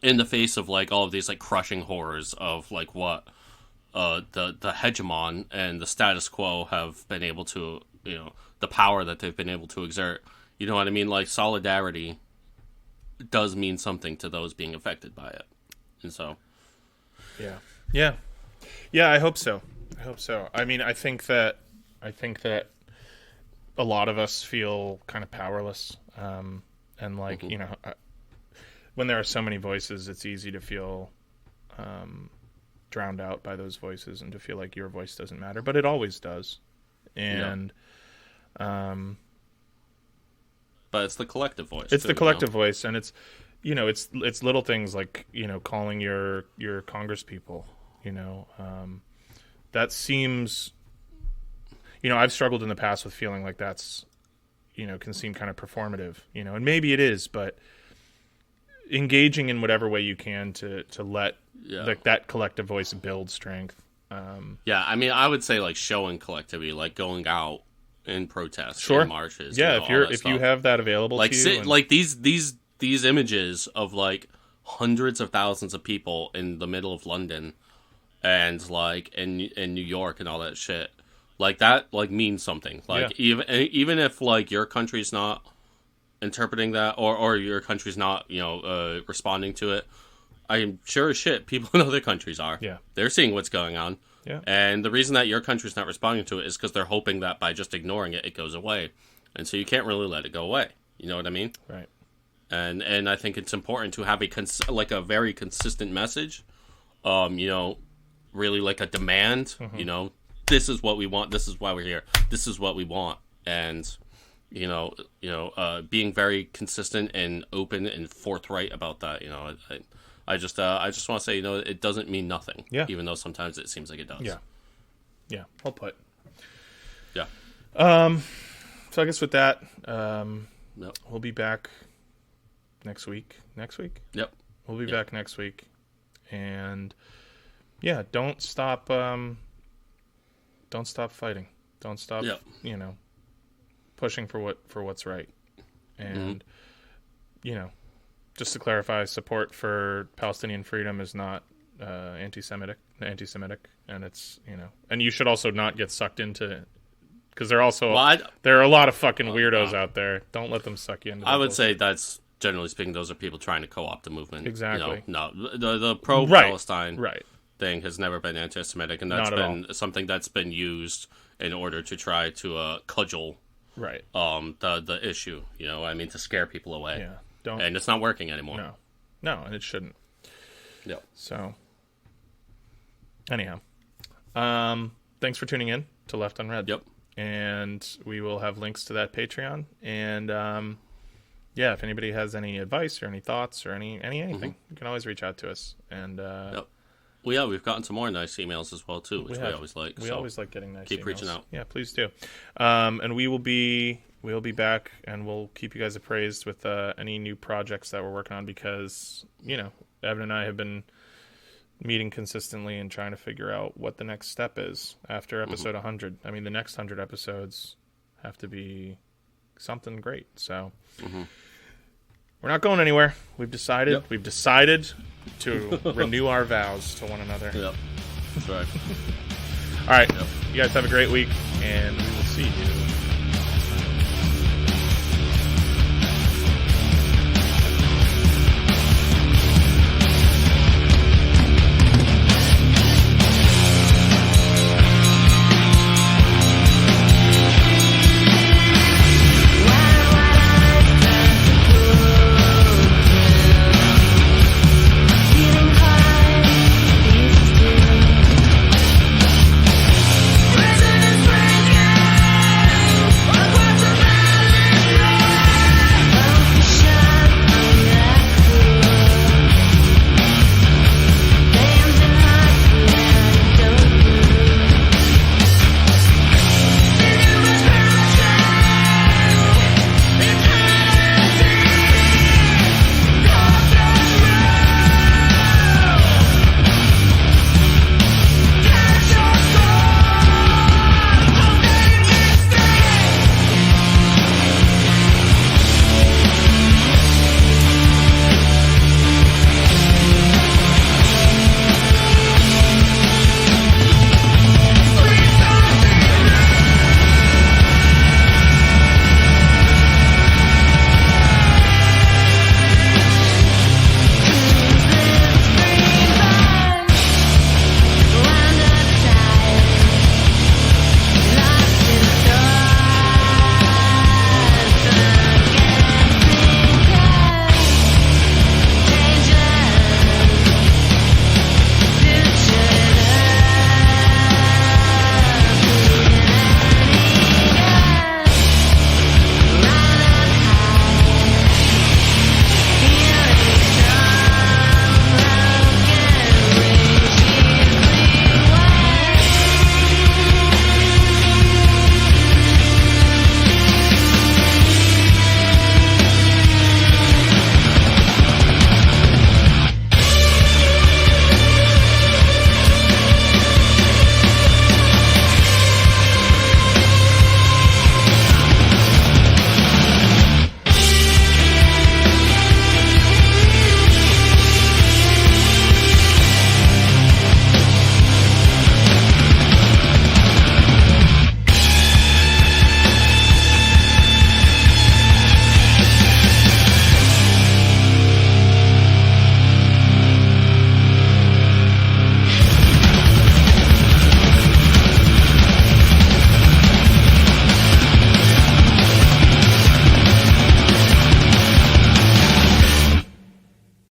in the face of like all of these like crushing horrors of like what the hegemon and the status quo have been able to, you know, the power that they've been able to exert, you know what I mean? Like solidarity does mean something to those being affected by it, and so yeah, I hope so. I mean, I think that a lot of us feel kind of powerless. And like, you know, when there are so many voices, it's easy to feel drowned out by those voices and to feel like your voice doesn't matter, but it always does. And but it's the collective voice. It's the collective voice, and it's, you know, it's little things like, you know, calling your Congress people, you know, that seems, you know, I've struggled in the past with feeling like that's, you know, can seem kind of performative, you know, and maybe it is, but engaging in whatever way you can to let that collective voice build strength. I mean, I would say like showing collectivity, like going out in protests, sure, in marches. Yeah, if you have that available to you, like these images of like hundreds of thousands of people in the middle of London and like in New York and all that shit, like that like means something. Like even if like your country's not interpreting that or your country's not responding to it, I'm sure as shit people in other countries are. Yeah, they're seeing what's going on. Yeah, and the reason that your country's not responding to it is because they're hoping that by just ignoring it, it goes away, and so you can't really let it go away. You know what I mean? Right. And I think it's important to have a very consistent message. Really like a demand. Mm-hmm. This is what we want. This is why we're here. This is what we want. And being very consistent and open and forthright about that. I just want to say, it doesn't mean nothing. Yeah. Even though sometimes it seems like it does. Yeah. Yeah. Well put. Yeah. So I guess with that, Yep. We'll be back next week. Next week? Yep. We'll be back next week. And yeah, don't stop fighting. Don't stop pushing for what's right. And just to clarify, support for Palestinian freedom is not anti-Semitic, and it's and you should also not get sucked into, because there are a lot of fucking weirdos out there. Don't let them suck you into. I would say that's generally speaking, those are people trying to co-opt the movement. Exactly. The pro-Palestine right thing has never been anti-Semitic, and that's been something that's been used in order to try to cudgel the issue. To scare people away. Yeah. And it's not working anymore. No, and it shouldn't. Yep. So, anyhow, thanks for tuning in to Left Unread. Yep. And we will have links to that Patreon. And if anybody has any advice or any thoughts or anything, you can always reach out to us. And yep. Well, yeah, we've gotten some more nice emails as well too, which we always like. We always like getting nice. Keep emails. reaching out. Yeah, please do. And we'll be back, and we'll keep you guys appraised with any new projects that we're working on, because Evan and I have been meeting consistently and trying to figure out what the next step is after episode 100. I mean, the next 100 episodes have to be something great. So we're not going anywhere. We've decided. Yep. We've decided to renew our vows to one another. Yep. That's right. All right. Yep. You guys have a great week, and we will see you